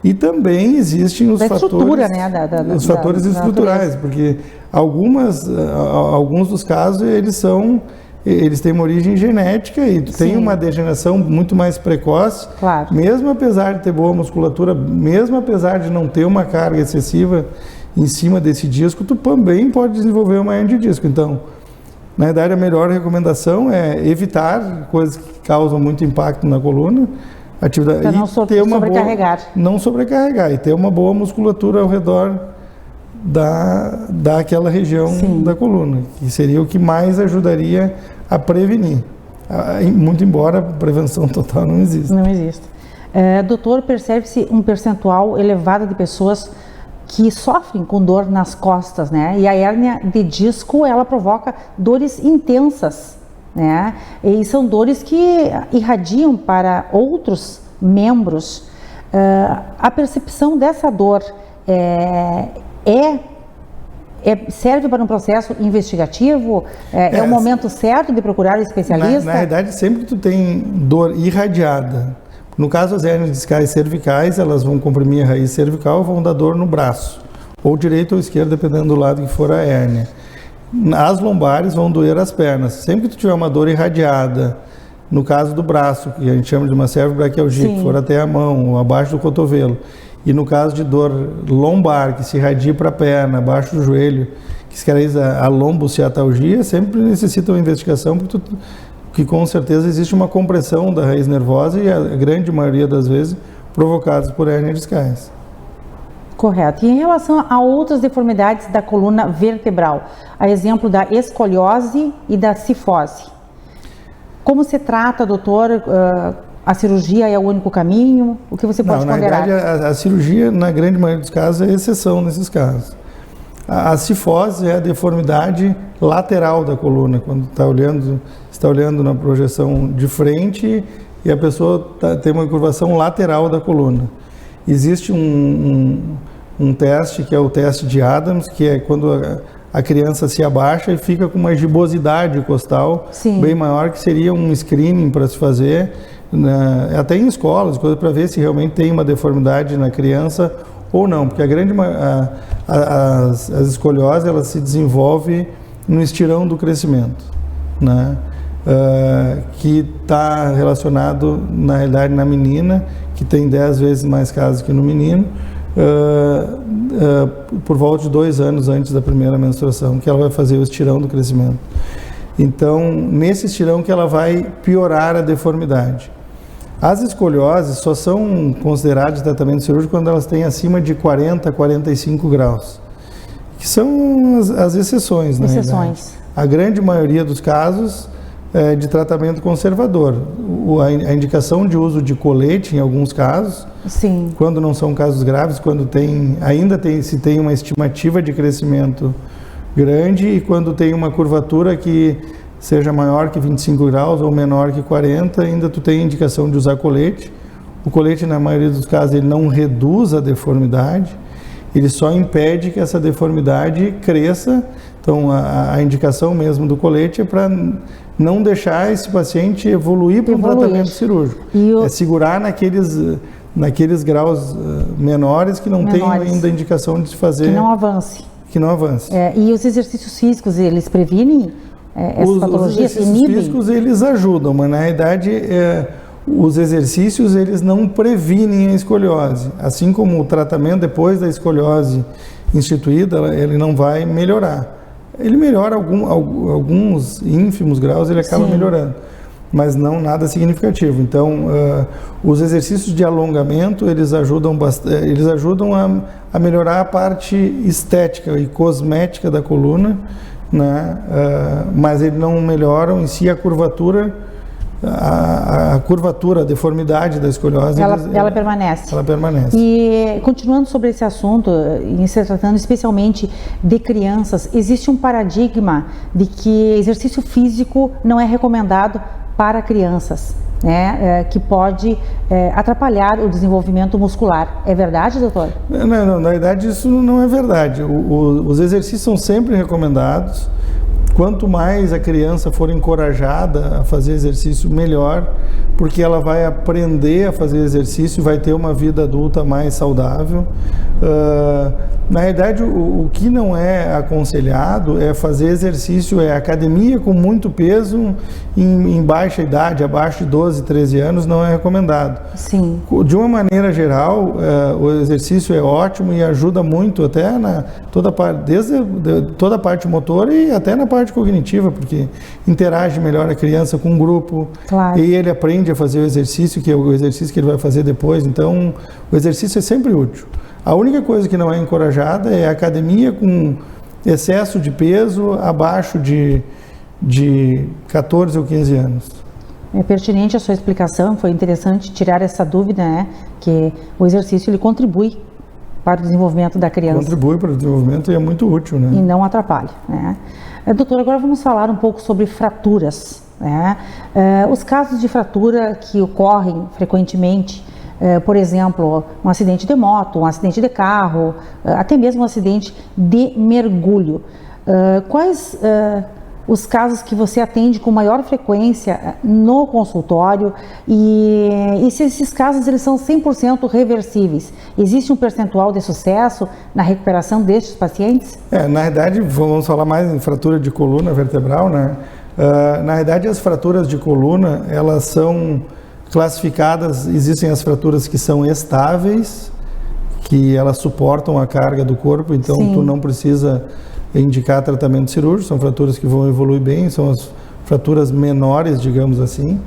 E também existem os fatores, né, os fatores estruturais, porque alguns dos casos eles têm uma origem genética e tem uma degeneração muito mais precoce, mesmo apesar de ter boa musculatura, mesmo apesar de não ter uma carga excessiva em cima desse disco, tu também pode desenvolver uma hérnia de disco. Então, na verdade, a melhor recomendação é evitar coisas que causam muito impacto na coluna, atividade, para não sobrecarregar. Não sobrecarregar e ter uma boa musculatura ao redor daquela região da coluna, que seria o que mais ajudaria a prevenir. Muito embora a prevenção total não exista. Não existe. Doutor, percebe-se um percentual elevado de pessoas que sofrem com dor nas costas, né? E a hérnia de disco, ela provoca dores intensas, né? E são dores que irradiam para outros membros. A percepção dessa dor serve para um processo investigativo? É o momento certo de procurar um especialista? Na verdade, sempre que tu tem dor irradiada, no caso as hérnias discais cervicais, elas vão comprimir a raiz cervical, vão dar dor no braço, ou direito ou esquerdo, dependendo do lado que for a hérnia. As lombares vão doer as pernas. Sempre que tu tiver uma dor irradiada, no caso do braço, que a gente chama de uma cervibraquialgia, que for até a mão ou abaixo do cotovelo, e no caso de dor lombar, que se irradia para a perna, abaixo do joelho, que se caracteriza a lombociatalgia, sempre necessita uma investigação, porque com certeza existe uma compressão da raiz nervosa e a grande maioria das vezes provocadas por hérnias discais. Correto. E em relação a outras deformidades da coluna vertebral, a exemplo da escoliose e da cifose, como se trata, doutor? A cirurgia é o único caminho? O que você pode ponderar? Na verdade, a cirurgia, na grande maioria dos casos, é exceção nesses casos. A cifose é a deformidade lateral da coluna, quando está olhando na projeção de frente e a pessoa tem uma curvação lateral da coluna. Existe um teste, que é o teste de Adams, que é quando a criança se abaixa e fica com uma gibosidade costal bem maior, que seria um screening para se fazer, até em escolas, para ver se realmente tem uma deformidade na criança ou não, porque as escolioses, elas se desenvolvem no estirão do crescimento, né? Que está relacionado, na realidade, na menina, que tem 10 vezes mais casos que no menino, por volta de 2 anos antes da primeira menstruação, que ela vai fazer o estirão do crescimento. Então, nesse estirão que ela vai piorar a deformidade. As escolioses só são consideradas tratamento cirúrgico quando elas têm acima de 40 a 45 graus, que são as exceções, né? Exceções. A grande maioria dos casos é de tratamento conservador. A indicação de uso de colete, em alguns casos, sim, quando não são casos graves, quando se tem uma estimativa de crescimento grande e quando tem uma curvatura que seja maior que 25 graus ou menor que 40, ainda tu tem indicação de usar colete. O colete, na maioria dos casos, ele não reduz a deformidade, ele só impede que essa deformidade cresça. Então, a indicação mesmo do colete é para não deixar esse paciente evoluir para um tratamento cirúrgico. É segurar naqueles graus menores que não tem ainda indicação de se fazer... Que não avance. Que não avance. E os exercícios físicos, eles previnem essas patologias? Os exercícios físicos, eles ajudam, mas na realidade os exercícios eles não previnem a escoliose. Assim como o tratamento depois da escoliose instituída, ele não vai melhorar. Ele melhora alguns ínfimos graus, ele acaba melhorando, mas não nada significativo. Então, os exercícios de alongamento, eles ajudam a melhorar a parte estética e cosmética da coluna, né? Mas eles não melhoram em si a curvatura, a deformidade da escoliose. Ela permanece. Ela permanece. E continuando sobre esse assunto, em se tratando especialmente de crianças, existe um paradigma de que exercício físico não é recomendado para crianças, né? Que pode atrapalhar o desenvolvimento muscular. É verdade, doutor? Não, na verdade isso não é verdade. Os exercícios são sempre recomendados. Quanto mais a criança for encorajada a fazer exercício, melhor, porque ela vai aprender a fazer exercício e vai ter uma vida adulta mais saudável. Na realidade, o que não é aconselhado é fazer exercício, academia com muito peso em baixa idade, abaixo de 12, 13 anos, não é recomendado. Sim. De uma maneira geral, o exercício é ótimo e ajuda muito até desde toda a parte motora e até na parte cognitiva, porque interage melhor a criança com um grupo, claro, e ele aprende a fazer o exercício, que é o exercício que ele vai fazer depois. Então, o exercício é sempre útil. A única coisa que não é encorajada é a academia com excesso de peso abaixo de 14 ou 15 anos. É pertinente a sua explicação, foi interessante tirar essa dúvida, né? Que o exercício ele contribui para o desenvolvimento da criança. Contribui para o desenvolvimento e é muito útil, né? E não atrapalha, né? Doutor, agora vamos falar um pouco sobre fraturas, né? Os casos de fratura que ocorrem frequentemente, por exemplo, um acidente de moto, um acidente de carro, até mesmo um acidente de mergulho. Quais os casos que você atende com maior frequência no consultório e se esses casos eles são 100% reversíveis? Existe um percentual de sucesso na recuperação destes pacientes? Na verdade, vamos falar mais em fratura de coluna vertebral, né? Na verdade, as fraturas de coluna, elas são classificadas, existem as fraturas que são estáveis, que elas suportam a carga do corpo, então tu não precisa indicar tratamento cirúrgico, são fraturas que vão evoluir bem, são as fraturas menores, digamos assim,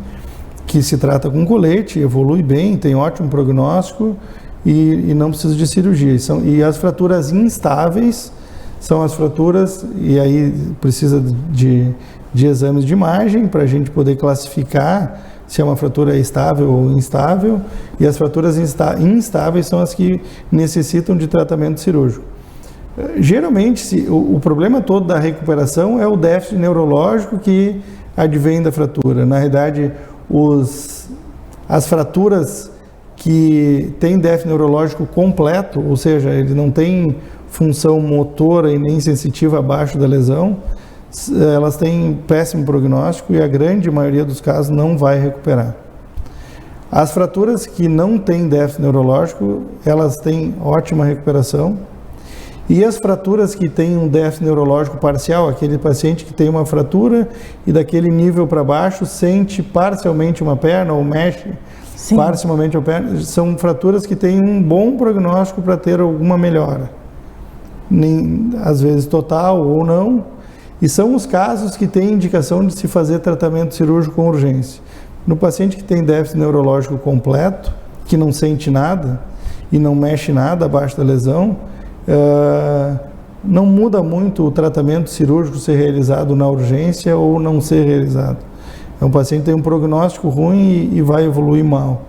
que se trata com colete, evolui bem, tem ótimo prognóstico e não precisa de cirurgia. E as fraturas instáveis são as fraturas, e aí precisa de exames de imagem para a gente poder classificar se é uma fratura estável ou instável, e as fraturas instáveis são as que necessitam de tratamento cirúrgico. Geralmente, o problema todo da recuperação é o déficit neurológico que advém da fratura. Na realidade, as fraturas que têm déficit neurológico completo, ou seja, ele não tem função motora e nem sensitiva abaixo da lesão, elas têm péssimo prognóstico e a grande maioria dos casos não vai recuperar. As fraturas que não têm déficit neurológico, elas têm ótima recuperação. E as fraturas que têm um déficit neurológico parcial, aquele paciente que tem uma fratura e daquele nível para baixo sente parcialmente uma perna ou mexe parcialmente a perna, são fraturas que têm um bom prognóstico para ter alguma melhora. Às vezes total ou não. E são os casos que têm indicação de se fazer tratamento cirúrgico com urgência. No paciente que tem déficit neurológico completo, que não sente nada e não mexe nada abaixo da lesão, não muda muito o tratamento cirúrgico ser realizado na urgência ou não ser realizado. É um paciente que tem um prognóstico ruim e vai evoluir mal.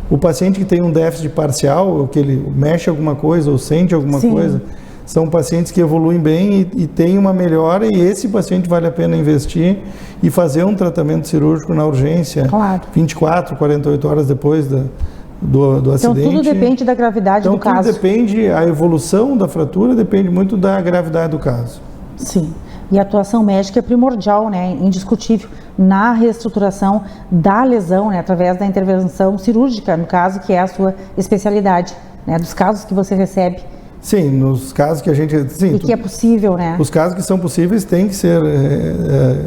O paciente que tem um déficit parcial, ou que ele mexe alguma coisa ou sente alguma coisa, são pacientes que evoluem bem e têm uma melhora, e esse paciente vale a pena investir e fazer um tratamento cirúrgico na urgência 24, 48 horas depois do acidente. Então tudo depende da gravidade do caso. Tudo depende, a evolução da fratura depende muito da gravidade do caso. Sim. E a atuação médica é primordial, né, indiscutível, na reestruturação da lesão, né, através da intervenção cirúrgica, no caso que é a sua especialidade, né, dos casos que você recebe. Sim, nos casos que a gente... Sim, que é possível, né? Os casos que são possíveis têm que ser...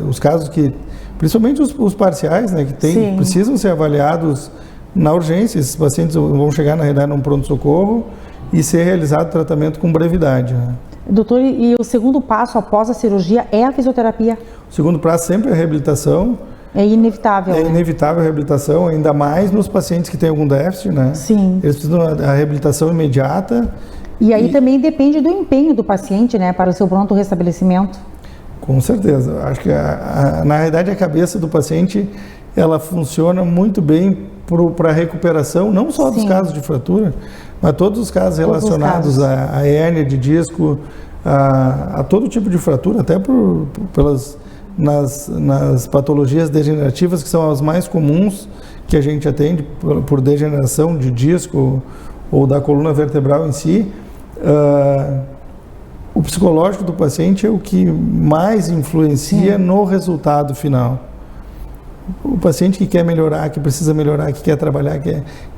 os casos que... Principalmente os parciais, né, que precisam ser avaliados na urgência. Esses pacientes vão chegar, na realidade, num pronto-socorro e ser realizado tratamento com brevidade, né? Doutor, e o segundo passo após a cirurgia é a fisioterapia? O segundo passo sempre é a reabilitação. É inevitável, É inevitável a reabilitação, ainda mais nos pacientes que têm algum déficit, né? Sim. Eles precisam da reabilitação imediata. E aí também depende do empenho do paciente, né, para o seu pronto restabelecimento. Com certeza. Acho que, na realidade, a cabeça do paciente, ela funciona muito bem para a recuperação, não só dos casos de fratura, mas todos os casos relacionados à hérnia de disco, a todo tipo de fratura, até nas patologias degenerativas, que são as mais comuns que a gente atende por degeneração de disco ou da coluna vertebral em si. O psicológico do paciente é o que mais influencia no resultado final. O paciente que quer melhorar, que precisa melhorar, que quer trabalhar,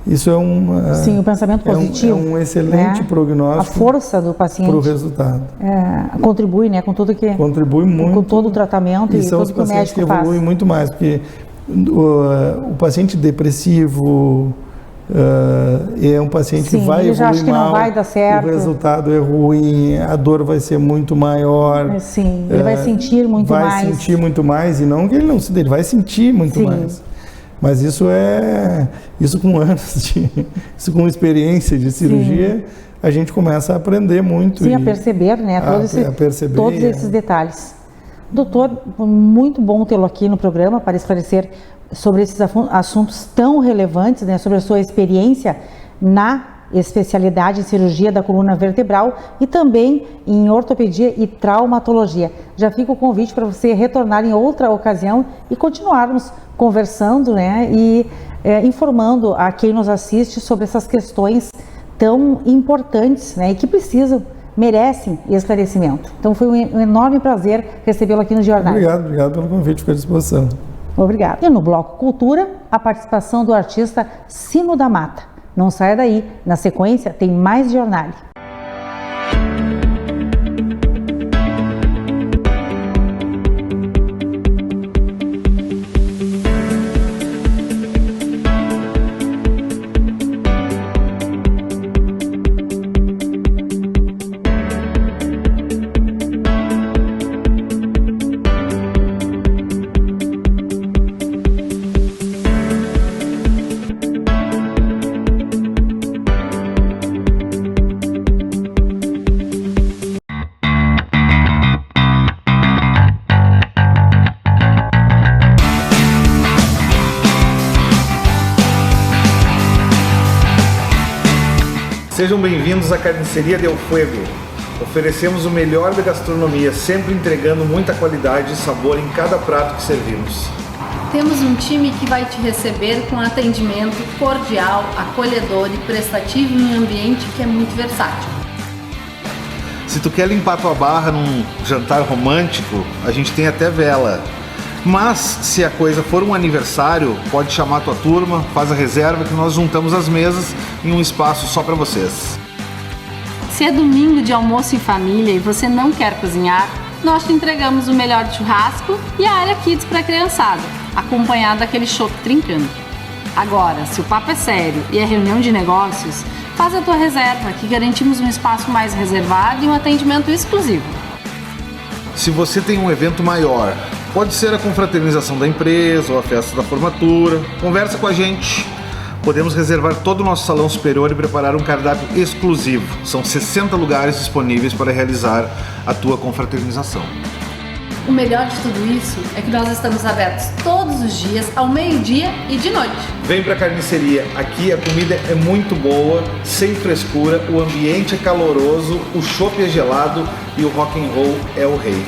isso é Sim, o pensamento positivo. É um excelente prognóstico. A força do paciente para o resultado. Contribui, né, com tudo que... Contribui muito. Com todo o tratamento e são tudo os que o pacientes médico que evoluem muito mais, porque o paciente depressivo é um paciente que vai evoluir já acha que mal, não vai dar certo. O resultado é ruim, a dor vai ser muito maior. Sim, ele vai sentir muito mais. Vai sentir muito mais, e não que ele não sinta, ele vai sentir muito mais. Mas isso com anos, isso com experiência de cirurgia, a gente começa a aprender muito. Sim, a perceber, né, todos esses detalhes. Doutor, muito bom tê-lo aqui no programa para esclarecer sobre esses assuntos tão relevantes, né, sobre a sua experiência na especialidade em cirurgia da coluna vertebral e também em ortopedia e traumatologia. Já fica o convite para você retornar em outra ocasião e continuarmos conversando, né, e informando a quem nos assiste sobre essas questões tão importantes, né, e que merecem esclarecimento. Então foi um enorme prazer recebê-lo aqui no Jornal. Obrigado pelo convite, fico à disposição. Obrigada. E no Bloco Cultura, a participação do artista Sino da Mata. Não saia daí, na sequência tem mais Jornal. Sejam bem-vindos à Carniceria Del Fuego. Oferecemos o melhor da gastronomia, sempre entregando muita qualidade e sabor em cada prato que servimos. Temos um time que vai te receber com atendimento cordial, acolhedor e prestativo em um ambiente que é muito versátil. Se tu quer limpar tua barra num jantar romântico, a gente tem até vela. Mas, se a coisa for um aniversário, pode chamar a tua turma, faz a reserva que nós juntamos as mesas em um espaço só para vocês. Se é domingo de almoço em família e você não quer cozinhar, nós te entregamos o melhor churrasco e a área Kids para a criançada, acompanhado daquele chopp trincando. Agora, se o papo é sério e é reunião de negócios, faz a tua reserva que garantimos um espaço mais reservado e um atendimento exclusivo. se você tem um evento maior, pode ser a confraternização da empresa ou a festa da formatura, conversa com a gente. Podemos reservar todo o nosso salão superior e preparar um cardápio exclusivo. São 60 lugares disponíveis para realizar a tua confraternização. O melhor de tudo isso é que nós estamos abertos todos os dias, ao meio-dia e de noite. Vem pra carniceria, aqui a comida é muito boa, sem frescura, o ambiente é caloroso, o chopp é gelado e o rock and roll é o rei.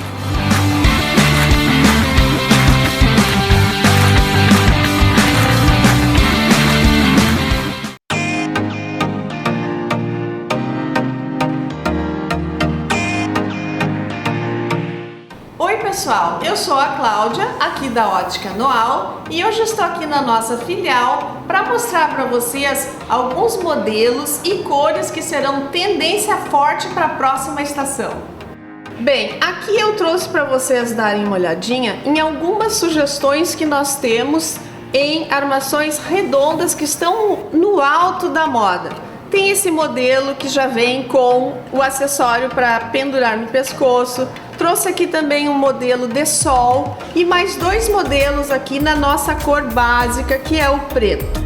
Oi pessoal, eu sou a Cláudia, aqui da Ótica Noal, e hoje estou aqui na nossa filial para mostrar para vocês alguns modelos e cores que serão tendência forte para a próxima estação. Bem, aqui eu trouxe para vocês darem uma olhadinha em algumas sugestões que nós temos em armações redondas que estão no alto da moda. Tem esse modelo que já vem com o acessório para pendurar no pescoço. Trouxe aqui também um modelo de sol e mais dois modelos aqui na nossa cor básica, que é o preto.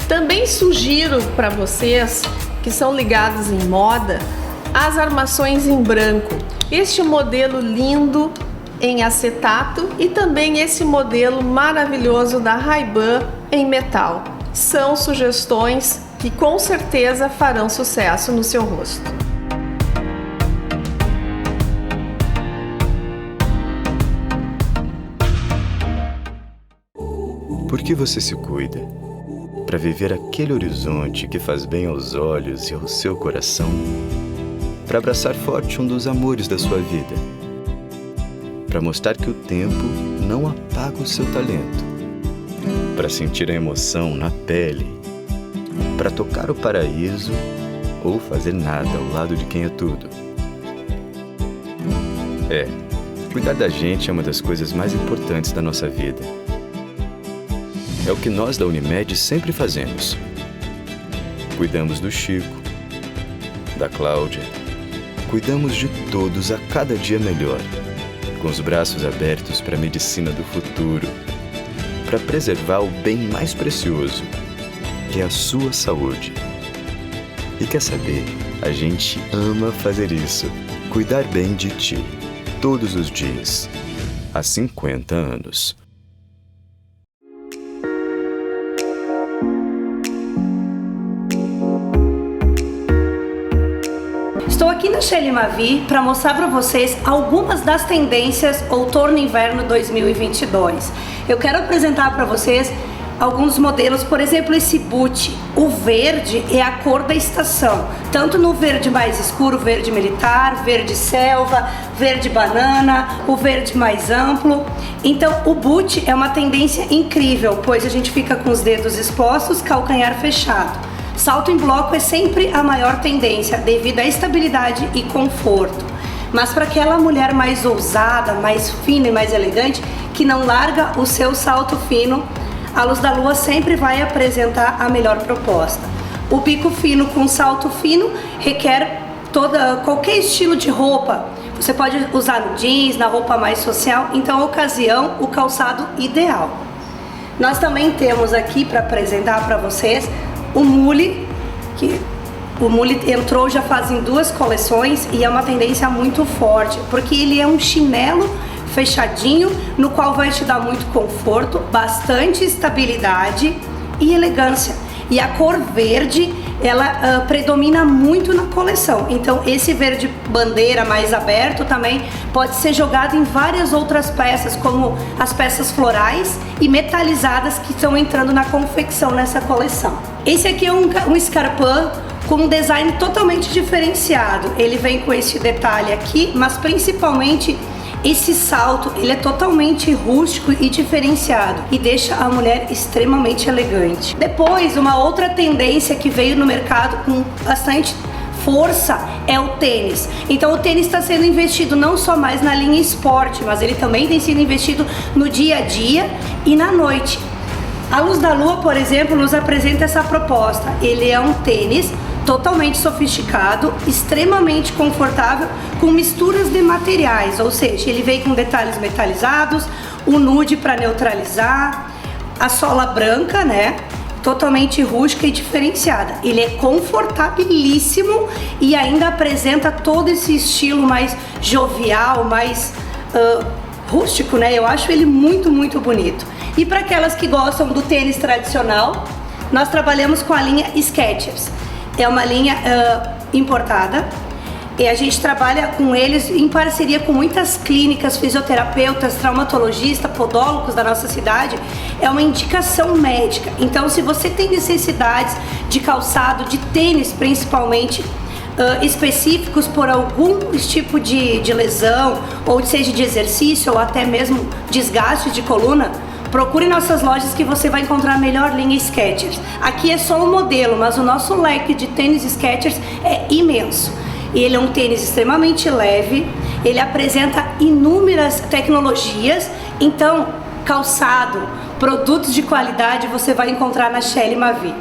Também sugiro para vocês que são ligados em moda as armações em branco. Este modelo lindo em acetato e também esse modelo maravilhoso da Ray-Ban em metal. São sugestões que com certeza farão sucesso no seu rosto. Por que você se cuida? Para viver aquele horizonte que faz bem aos olhos e ao seu coração? Para abraçar forte um dos amores da sua vida? Para mostrar que o tempo não apaga o seu talento, para sentir a emoção na pele, para tocar o paraíso ou fazer nada ao lado de quem é tudo. Cuidar da gente é uma das coisas mais importantes da nossa vida. É o que nós da Unimed sempre fazemos. Cuidamos do Chico, da Cláudia, cuidamos de todos a cada dia melhor. Com os braços abertos para a medicina do futuro, para preservar o bem mais precioso, que é a sua saúde. E quer saber? A gente ama fazer isso, cuidar bem de ti, todos os dias, há 50 anos. Estou aqui na Shelly Mavi para mostrar para vocês algumas das tendências outono e inverno 2022. Eu quero apresentar para vocês alguns modelos, por exemplo, esse boot. O verde é a cor da estação, tanto no verde mais escuro, verde militar, verde selva, verde banana, o verde mais amplo. Então o boot é uma tendência incrível, pois a gente fica com os dedos expostos, calcanhar fechado. Salto em bloco é sempre a maior tendência devido à estabilidade e conforto. Mas para aquela mulher mais ousada, mais fina e mais elegante, que não larga o seu salto fino, a Luz da Lua sempre vai apresentar a melhor proposta. O bico fino com salto fino requer qualquer estilo de roupa. Você pode usar no jeans, na roupa mais social, então a ocasião, o calçado ideal. Nós também temos aqui para apresentar para vocês o mule, que o mule entrou já fazem 2 coleções e é uma tendência muito forte, porque ele é um chinelo fechadinho, no qual vai te dar muito conforto, bastante estabilidade e elegância. E a cor verde, ela predomina muito na coleção. Então esse verde bandeira mais aberto também pode ser jogado em várias outras peças, como as peças florais e metalizadas que estão entrando na confecção nessa coleção. Esse aqui é um escarpão com um design totalmente diferenciado. Ele vem com esse detalhe aqui, mas principalmente esse salto, ele é totalmente rústico e diferenciado e deixa a mulher extremamente elegante. Depois, uma outra tendência que veio no mercado com bastante força é o tênis. Então o tênis está sendo investido não só mais na linha esporte, mas ele também tem sido investido no dia a dia e na noite. A Luz da Lua, por exemplo, nos apresenta essa proposta. Ele é um tênis totalmente sofisticado, extremamente confortável, com misturas de materiais, ou seja, ele vem com detalhes metalizados, o nude para neutralizar, a sola branca, né? Totalmente rústica e diferenciada. Ele é confortabilíssimo e ainda apresenta todo esse estilo mais jovial, mais rústico, né? Eu acho ele muito, muito bonito. E para aquelas que gostam do tênis tradicional, nós trabalhamos com a linha Skechers. É uma linha importada e a gente trabalha com eles em parceria com muitas clínicas, fisioterapeutas, traumatologistas, podólogos da nossa cidade. É uma indicação médica. Então, se você tem necessidades de calçado, de tênis principalmente, específicos por algum tipo de lesão, ou seja de exercício, ou até mesmo desgaste de coluna, procure nossas lojas que você vai encontrar a melhor linha Skechers. Aqui é só um modelo, mas o nosso leque de tênis Skechers é imenso. Ele é um tênis extremamente leve, ele apresenta inúmeras tecnologias, então calçado, produtos de qualidade você vai encontrar na Shelly Mavi.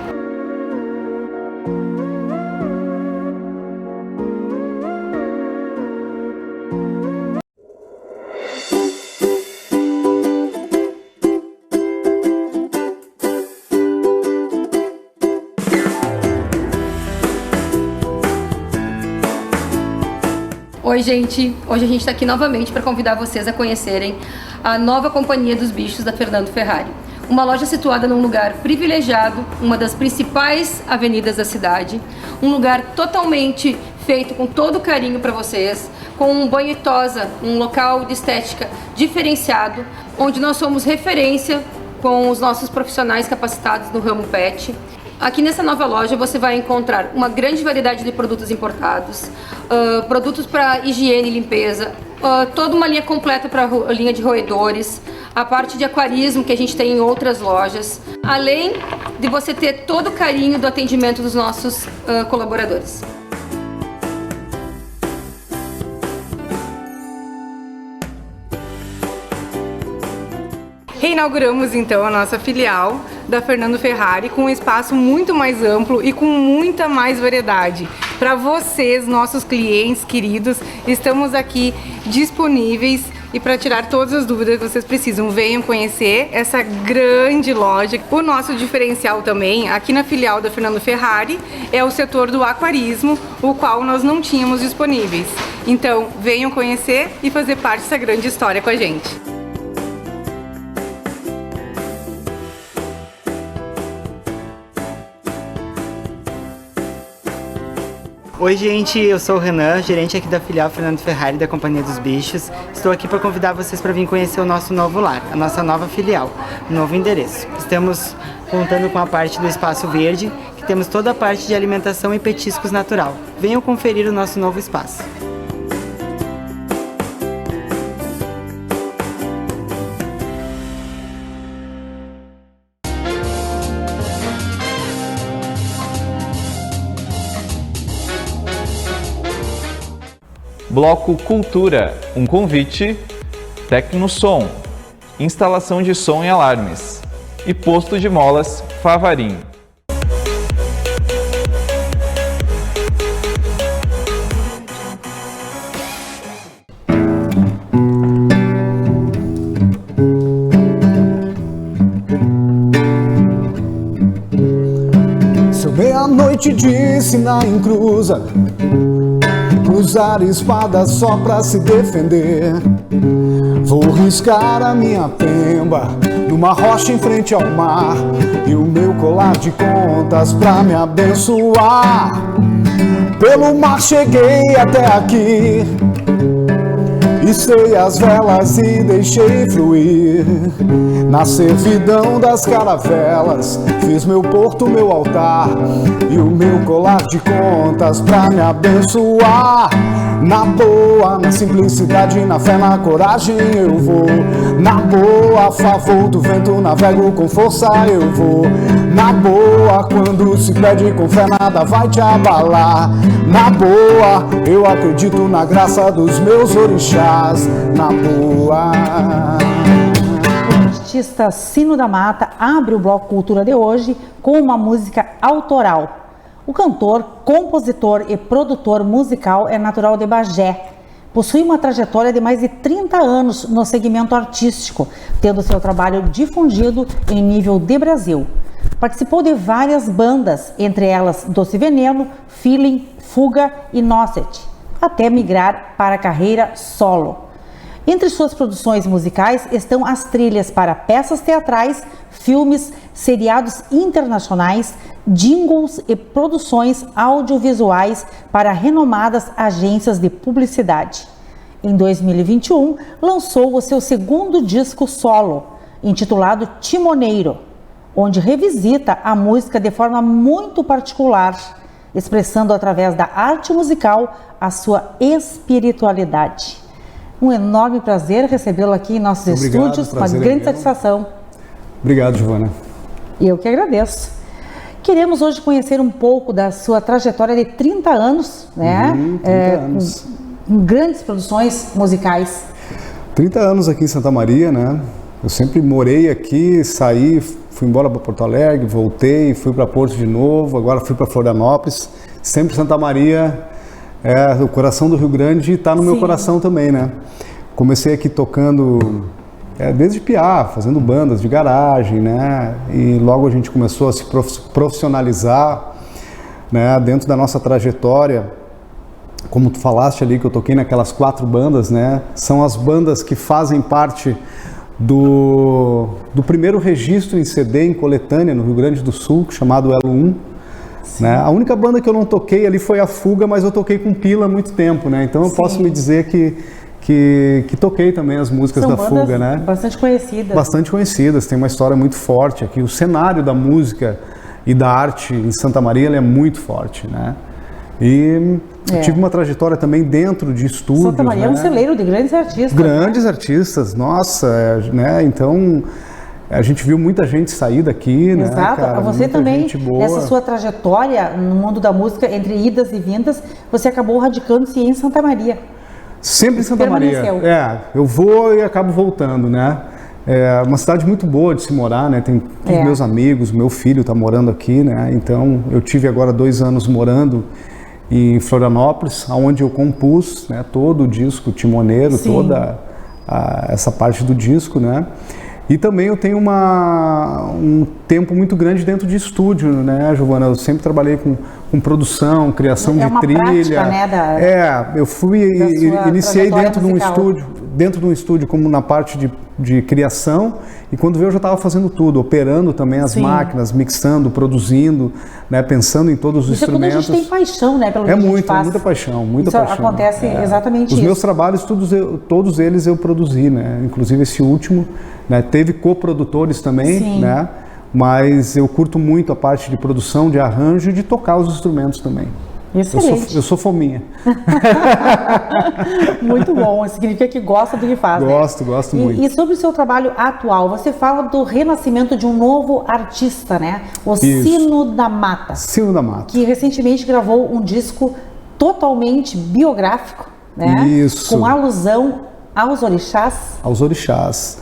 Oi gente, hoje a gente está aqui novamente para convidar vocês a conhecerem a nova Companhia dos Bichos da Fernando Ferrari. Uma loja situada num lugar privilegiado, uma das principais avenidas da cidade, um lugar totalmente feito com todo carinho para vocês, com um banho e tosa, um local de estética diferenciado, onde nós somos referência com os nossos profissionais capacitados no ramo pet. Aqui nessa nova loja você vai encontrar uma grande variedade de produtos importados, produtos para higiene e limpeza, toda uma linha completa para a linha de roedores, a parte de aquarismo que a gente tem em outras lojas, além de você ter todo o carinho do atendimento dos nossos colaboradores. Reinauguramos então a nossa filial da Fernando Ferrari com um espaço muito mais amplo e com muita mais variedade. Para vocês, nossos clientes queridos, estamos aqui disponíveis e para tirar todas as dúvidas que vocês precisam. Venham conhecer essa grande loja. O nosso diferencial também, aqui na filial da Fernando Ferrari, é o setor do aquarismo, o qual nós não tínhamos disponíveis. Então, venham conhecer e fazer parte dessa grande história com a gente. Oi gente, eu sou o Renan, gerente aqui da filial Fernando Ferrari da Companhia dos Bichos. Estou aqui para convidar vocês para vir conhecer o nosso novo lar, a nossa nova filial, novo endereço. Estamos contando com a parte do espaço verde, que temos toda a parte de alimentação e petiscos natural. Venham conferir o nosso novo espaço. Bloco Cultura, um convite, Tecnosom, instalação de som e alarmes, e posto de molas Favarim. Se meia-noite disse na encruza, usar espada só pra se defender, vou riscar a minha pemba numa rocha em frente ao mar e o meu colar de contas pra me abençoar. Pelo mar cheguei até aqui, içei as velas e deixei fluir. Na servidão das caravelas, fiz meu porto, meu altar e o meu colar de contas pra me abençoar. Na boa, na simplicidade, na fé, na coragem eu vou. Na boa, a favor do vento, navego com força eu vou. Na boa, quando se pede com fé, nada vai te abalar. Na boa, eu acredito na graça dos meus orixás. Na boa. artista Sino da Mata abre o Bloco Cultura de hoje com uma música autoral. O cantor, compositor e produtor musical é natural de Bagé. Possui uma trajetória de mais de 30 anos no segmento artístico, tendo seu trabalho difundido em nível de Brasil. Participou de várias bandas, entre elas Doce Veneno, Feeling, Fuga e Nosset, até migrar para a carreira solo. Entre suas produções musicais estão as trilhas para peças teatrais, filmes, seriados internacionais, jingles e produções audiovisuais para renomadas agências de publicidade. Em 2021, lançou o seu segundo disco solo, intitulado Timoneiro, onde revisita a música de forma muito particular, expressando através da arte musical a sua espiritualidade. Um enorme prazer recebê-lo aqui em nossos estúdios, uma grande satisfação. Obrigado, Giovana. E eu que agradeço. Queremos hoje conhecer um pouco da sua trajetória de 30 anos, né? 30 anos. Com grandes produções musicais. 30 anos aqui em Santa Maria, né? Eu sempre morei aqui, saí, fui embora para Porto Alegre, voltei, fui para Porto de novo, agora fui para Florianópolis. Sempre Santa Maria, o coração do Rio Grande está no meu coração também, né? Comecei aqui tocando desde piá, fazendo bandas de garagem, né? E logo a gente começou a se profissionalizar, né? Dentro da nossa trajetória, como tu falaste ali que eu toquei naquelas 4 bandas, né? São as bandas que fazem parte do primeiro registro em CD, em coletânea, no Rio Grande do Sul, chamado Elo 1. Né? A única banda que eu não toquei ali foi a Fuga, mas eu toquei com Pila há muito tempo, né? Então eu posso me dizer que toquei também as músicas da Fuga, né? Bastante conhecidas. Bastante conhecidas, tem uma história muito forte aqui. O cenário da música e da arte em Santa Maria ele é muito forte, né? E tive uma trajetória também dentro de estúdios. Santa Maria é um celeiro de grandes artistas. Grandes artistas, nossa, né? Então a gente viu muita gente sair daqui, Exato. né? Exato. Você também, nessa sua trajetória no mundo da música, entre idas e vindas, você acabou radicando-se em Santa Maria. Sempre em Santa Maria. Eu vou e acabo voltando, né? É uma cidade muito boa de se morar, né? Tem os meus amigos, meu filho está morando aqui, né? Então eu tive agora 2 anos morando em Florianópolis, onde eu compus, né, todo o disco Timoneiro, toda essa parte do disco, né? E também eu tenho um tempo muito grande dentro de estúdio, né, Giovana? Eu sempre trabalhei com produção, criação de trilha. Prática, né, eu iniciei dentro de um estúdio como na parte de criação, e quando veio eu já estava fazendo tudo, operando também as máquinas, mixando, produzindo, né, pensando em todos os instrumentos. Quando a gente tem paixão, né, pelo que a gente faz. Muita paixão, muita isso paixão. Acontece exatamente isso. Os meus trabalhos, todos eles eu produzi, né, inclusive esse último, né, teve coprodutores também, né, mas eu curto muito a parte de produção, de arranjo e de tocar os instrumentos também. Excelente. Eu sou fominha. Muito bom, significa que gosta do que faz. Gosto muito. E sobre o seu trabalho atual, você fala do renascimento de um novo artista, né? O Sino da Mata. Sino da Mata. Que recentemente gravou um disco totalmente biográfico, né? Isso. Com alusão aos orixás. Aos orixás.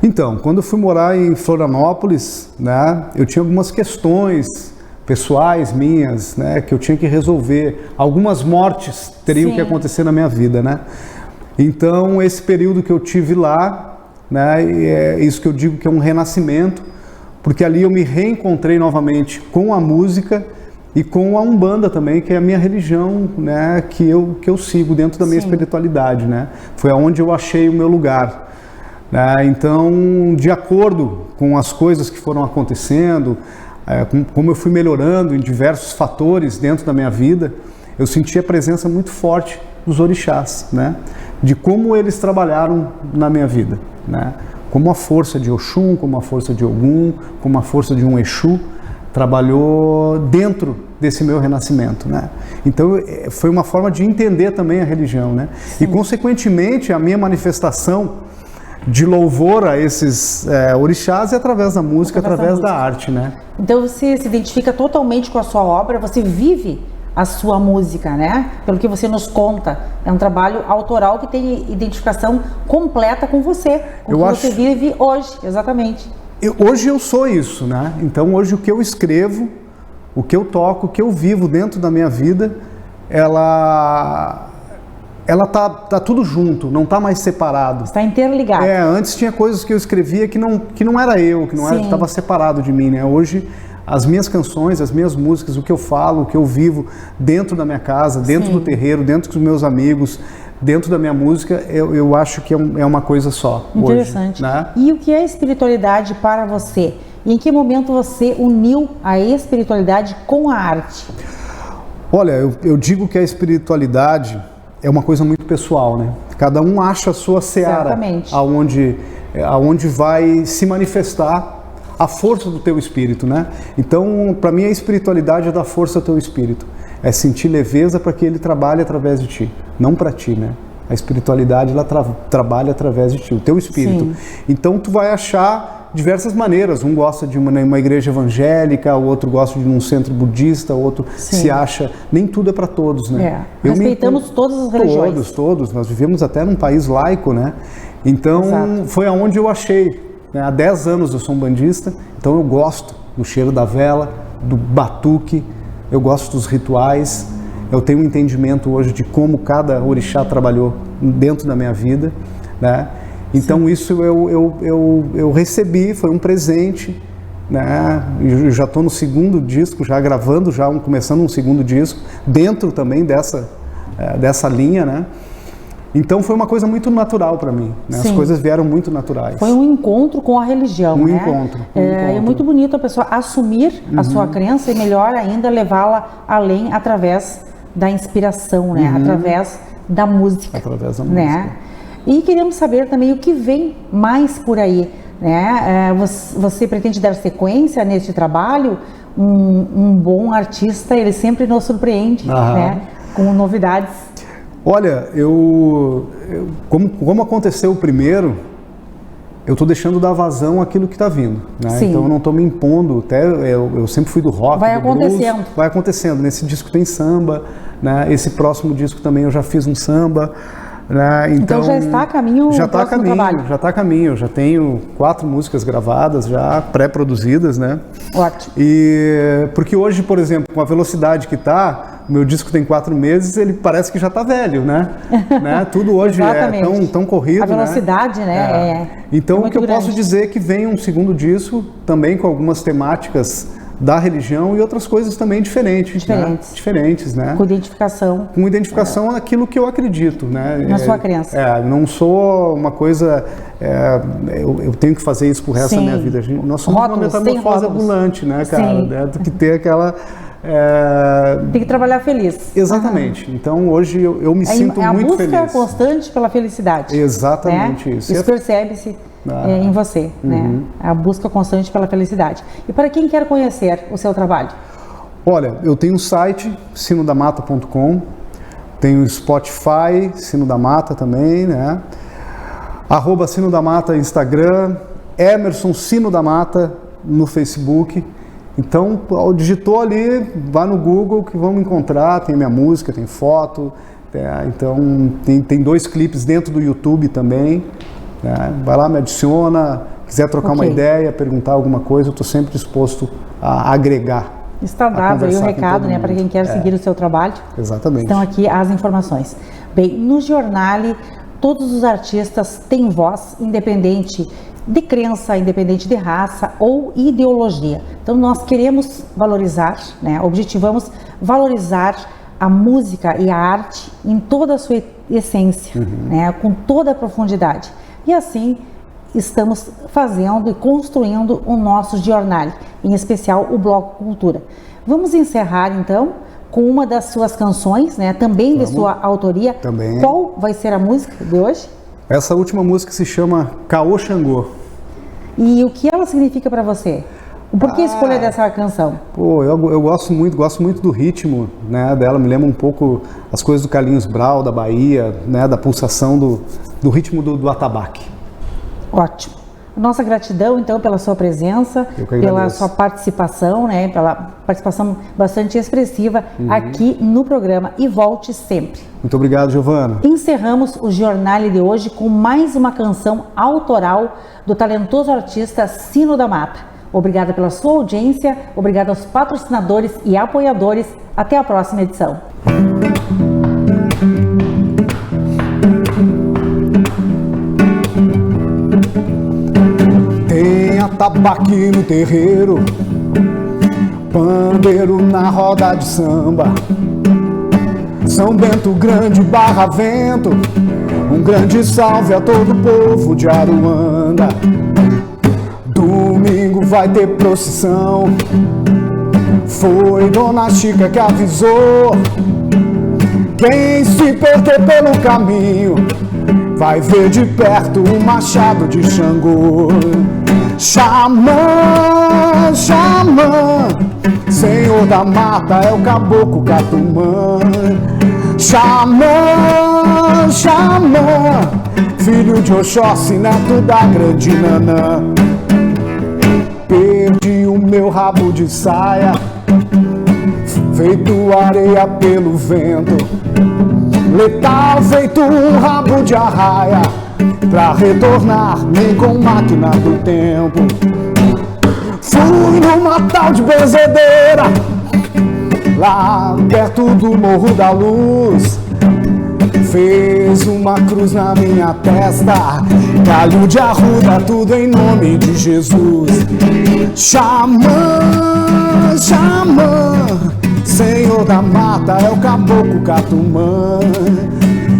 Então, quando eu fui morar em Florianópolis, né, eu tinha algumas questões pessoais minhas, né, que eu tinha que resolver. Algumas mortes teriam que acontecer na minha vida, né? Então, esse período que eu tive lá, né, é isso que eu digo que é um renascimento, porque ali eu me reencontrei novamente com a música e com a Umbanda também, que é a minha religião, né, que eu sigo dentro da minha espiritualidade, né? Foi aonde eu achei o meu lugar. Então, de acordo com as coisas que foram acontecendo, como eu fui melhorando em diversos fatores dentro da minha vida, eu senti a presença muito forte dos orixás, né? De como eles trabalharam na minha vida, né? Como a força de Oxum, como a força de Ogum, como a força de um Exu trabalhou dentro desse meu renascimento, né? Então foi uma forma de entender também a religião, né? E consequentemente a minha manifestação de louvor a esses orixás é através da música, através da arte, né? Então você se identifica totalmente com a sua obra, você vive a sua música, né? Pelo que você nos conta, é um trabalho autoral que tem identificação completa com você, com o que você vive hoje, exatamente. Hoje eu sou isso, né? Então hoje o que eu escrevo, o que eu toco, o que eu vivo dentro da minha vida, ela tá tudo junto, não tá mais separado. Está interligado. Antes tinha coisas que eu escrevia que não era eu, que não era, estava separado de mim, né? Hoje as minhas canções, as minhas músicas, o que eu falo, o que eu vivo dentro da minha casa, dentro do terreiro, dentro dos meus amigos, dentro da minha música, eu acho que é uma coisa só. Interessante. Hoje, né? E o que é espiritualidade para você? E em que momento você uniu a espiritualidade com a arte? Olha, eu digo que a espiritualidade é uma coisa muito pessoal, né? Cada um acha a sua seara, aonde vai se manifestar a força do teu espírito, né? Então, para mim, a espiritualidade é dar força ao teu espírito. É sentir leveza para que ele trabalhe através de ti, não para ti, né? A espiritualidade, ela trabalha através de ti, o teu espírito. Sim. Então, tu vai achar diversas maneiras. Um gosta de uma igreja evangélica, o outro gosta de um centro budista, o outro se acha... Nem tudo é para todos, né? Respeitamos todas as religiões. Todos. Nós vivemos até num país laico, né? Então, foi aonde eu achei. Há 10 anos eu sou um bandista, então eu gosto do cheiro da vela, do batuque, eu gosto dos rituais, eu tenho um entendimento hoje de como cada orixá trabalhou dentro da minha vida, né? Então isso eu recebi, foi um presente, né? Eu já estou no segundo disco, já gravando, começando um segundo disco, dentro também dessa linha, né? Então foi uma coisa muito natural para mim, né? As coisas vieram muito naturais. Foi um encontro com a religião, um né? Encontro. É muito bonito a pessoa assumir a sua crença e melhor ainda levá-la além através da inspiração, né? Através da música. Através da música. Né? E queremos saber também o que vem mais por aí, né? Você pretende dar sequência neste trabalho? Um bom artista, ele sempre nos surpreende, né? Com novidades. Olha, como aconteceu o primeiro, eu estou deixando dar vazão àquilo que está vindo, né? Então eu não estou me impondo, eu sempre fui do rock, do blues. Vai acontecendo. Nesse disco tem samba, né? Esse próximo disco também eu já fiz um samba, né? Então já está a caminho já está a caminho, eu já tenho 4 músicas gravadas, já pré-produzidas, né? Ótimo. E porque hoje, por exemplo, com a velocidade que está, o meu disco tem 4 meses, ele parece que já está velho, né? Tudo hoje é tão corrido, a velocidade, né? Então o que eu posso dizer é que vem um segundo disco, também com algumas temáticas da religião e outras coisas também diferentes, né? Com identificação. Com identificação naquilo que eu acredito, né? Na sua crença. Não sou uma coisa... eu tenho que fazer isso pro resto da minha vida. Nós somos uma metamorfose ambulante, né, cara? Tem que ter aquela... Tem que trabalhar feliz. Exatamente. Então hoje eu me sinto muito feliz. É a busca constante pela felicidade. Exatamente, né? Isso percebe-se em você, né? A busca constante pela felicidade. E para quem quer conhecer o seu trabalho? Olha, eu tenho um site, sinodamata.com, tenho o Spotify, Sino da Mata também, né? @Sino da Mata Instagram, Emerson Sino da Mata no Facebook. Então, digitou ali, vai no Google que vamos encontrar, tem minha música, tem foto, então tem 2 clipes dentro do YouTube também, né? Vai lá, me adiciona, quiser trocar uma ideia, perguntar alguma coisa, eu estou sempre disposto a agregar. Está dado aí o recado, né, para quem quer seguir o seu trabalho. Exatamente. Estão aqui as informações. Bem, no Giornale, todos os artistas têm voz, independente de crença, independente de raça ou ideologia. Então nós queremos valorizar, né, objetivamos valorizar a música e a arte em toda a sua essência, né, com toda a profundidade. E assim estamos fazendo e construindo o nosso Giornale, em especial o Bloco Cultura. Vamos encerrar então com uma das suas canções, né, também de sua autoria. Também. Qual vai ser a música de hoje? Essa última música se chama Caô Xangô. E o que ela significa para você? Por que escolher dessa canção? Pô, eu gosto muito do ritmo, né, dela, me lembra um pouco as coisas do Carlinhos Brau, da Bahia, né, da pulsação do ritmo do atabaque. Ótimo. Nossa gratidão, então, pela sua presença, pela sua participação, né? Pela participação bastante expressiva aqui no programa. E volte sempre. Muito obrigado, Giovana. Encerramos o Giornale de hoje com mais uma canção autoral do talentoso artista Sino da Mata. Obrigada pela sua audiência, obrigada aos patrocinadores e apoiadores. Até a próxima edição. Tem atabaque no terreiro, pandeiro na roda de samba, São Bento Grande, Barra Vento, um grande salve a todo o povo de Aruanda. Domingo vai ter procissão, foi Dona Chica que avisou. Quem se perder pelo caminho vai ver de perto o machado de Xangô. Xamã, xamã, senhor da mata é o caboclo Catumã. Xamã, xamã, filho de Oxóssi, neto da grande Nanã. Perdi o meu rabo de saia, feito areia pelo vento, letal feito um rabo de arraia, pra retornar nem com máquina do tempo. Fui numa tal de benzedeira, lá perto do Morro da Luz, fez uma cruz na minha testa, galho de arruda, tudo em nome de Jesus. Xamã, xamã, senhor da mata é o caboclo Catumã.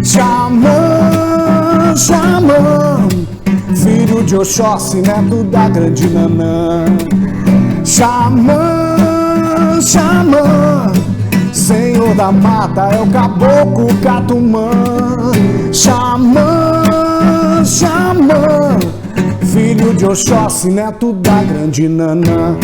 Xamã, xamã, filho de Oxóssi, neto da grande Nanã. Xamã, xamã, senhor da mata é o caboclo Catumã. Xamã, xamã, filho de Oxóssi, neto da grande Nanã.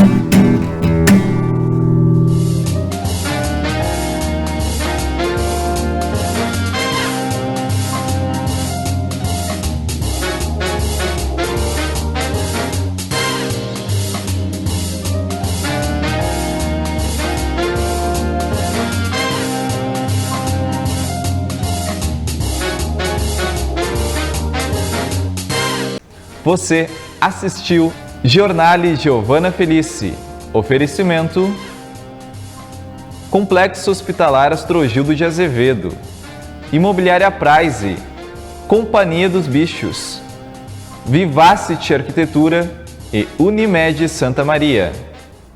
Você assistiu Giornale Giovana Felice. Oferecimento: Complexo Hospitalar Astrogildo de Azevedo, Imobiliária Prize, Companhia dos Bichos, Vivacity Arquitetura e Unimed Santa Maria.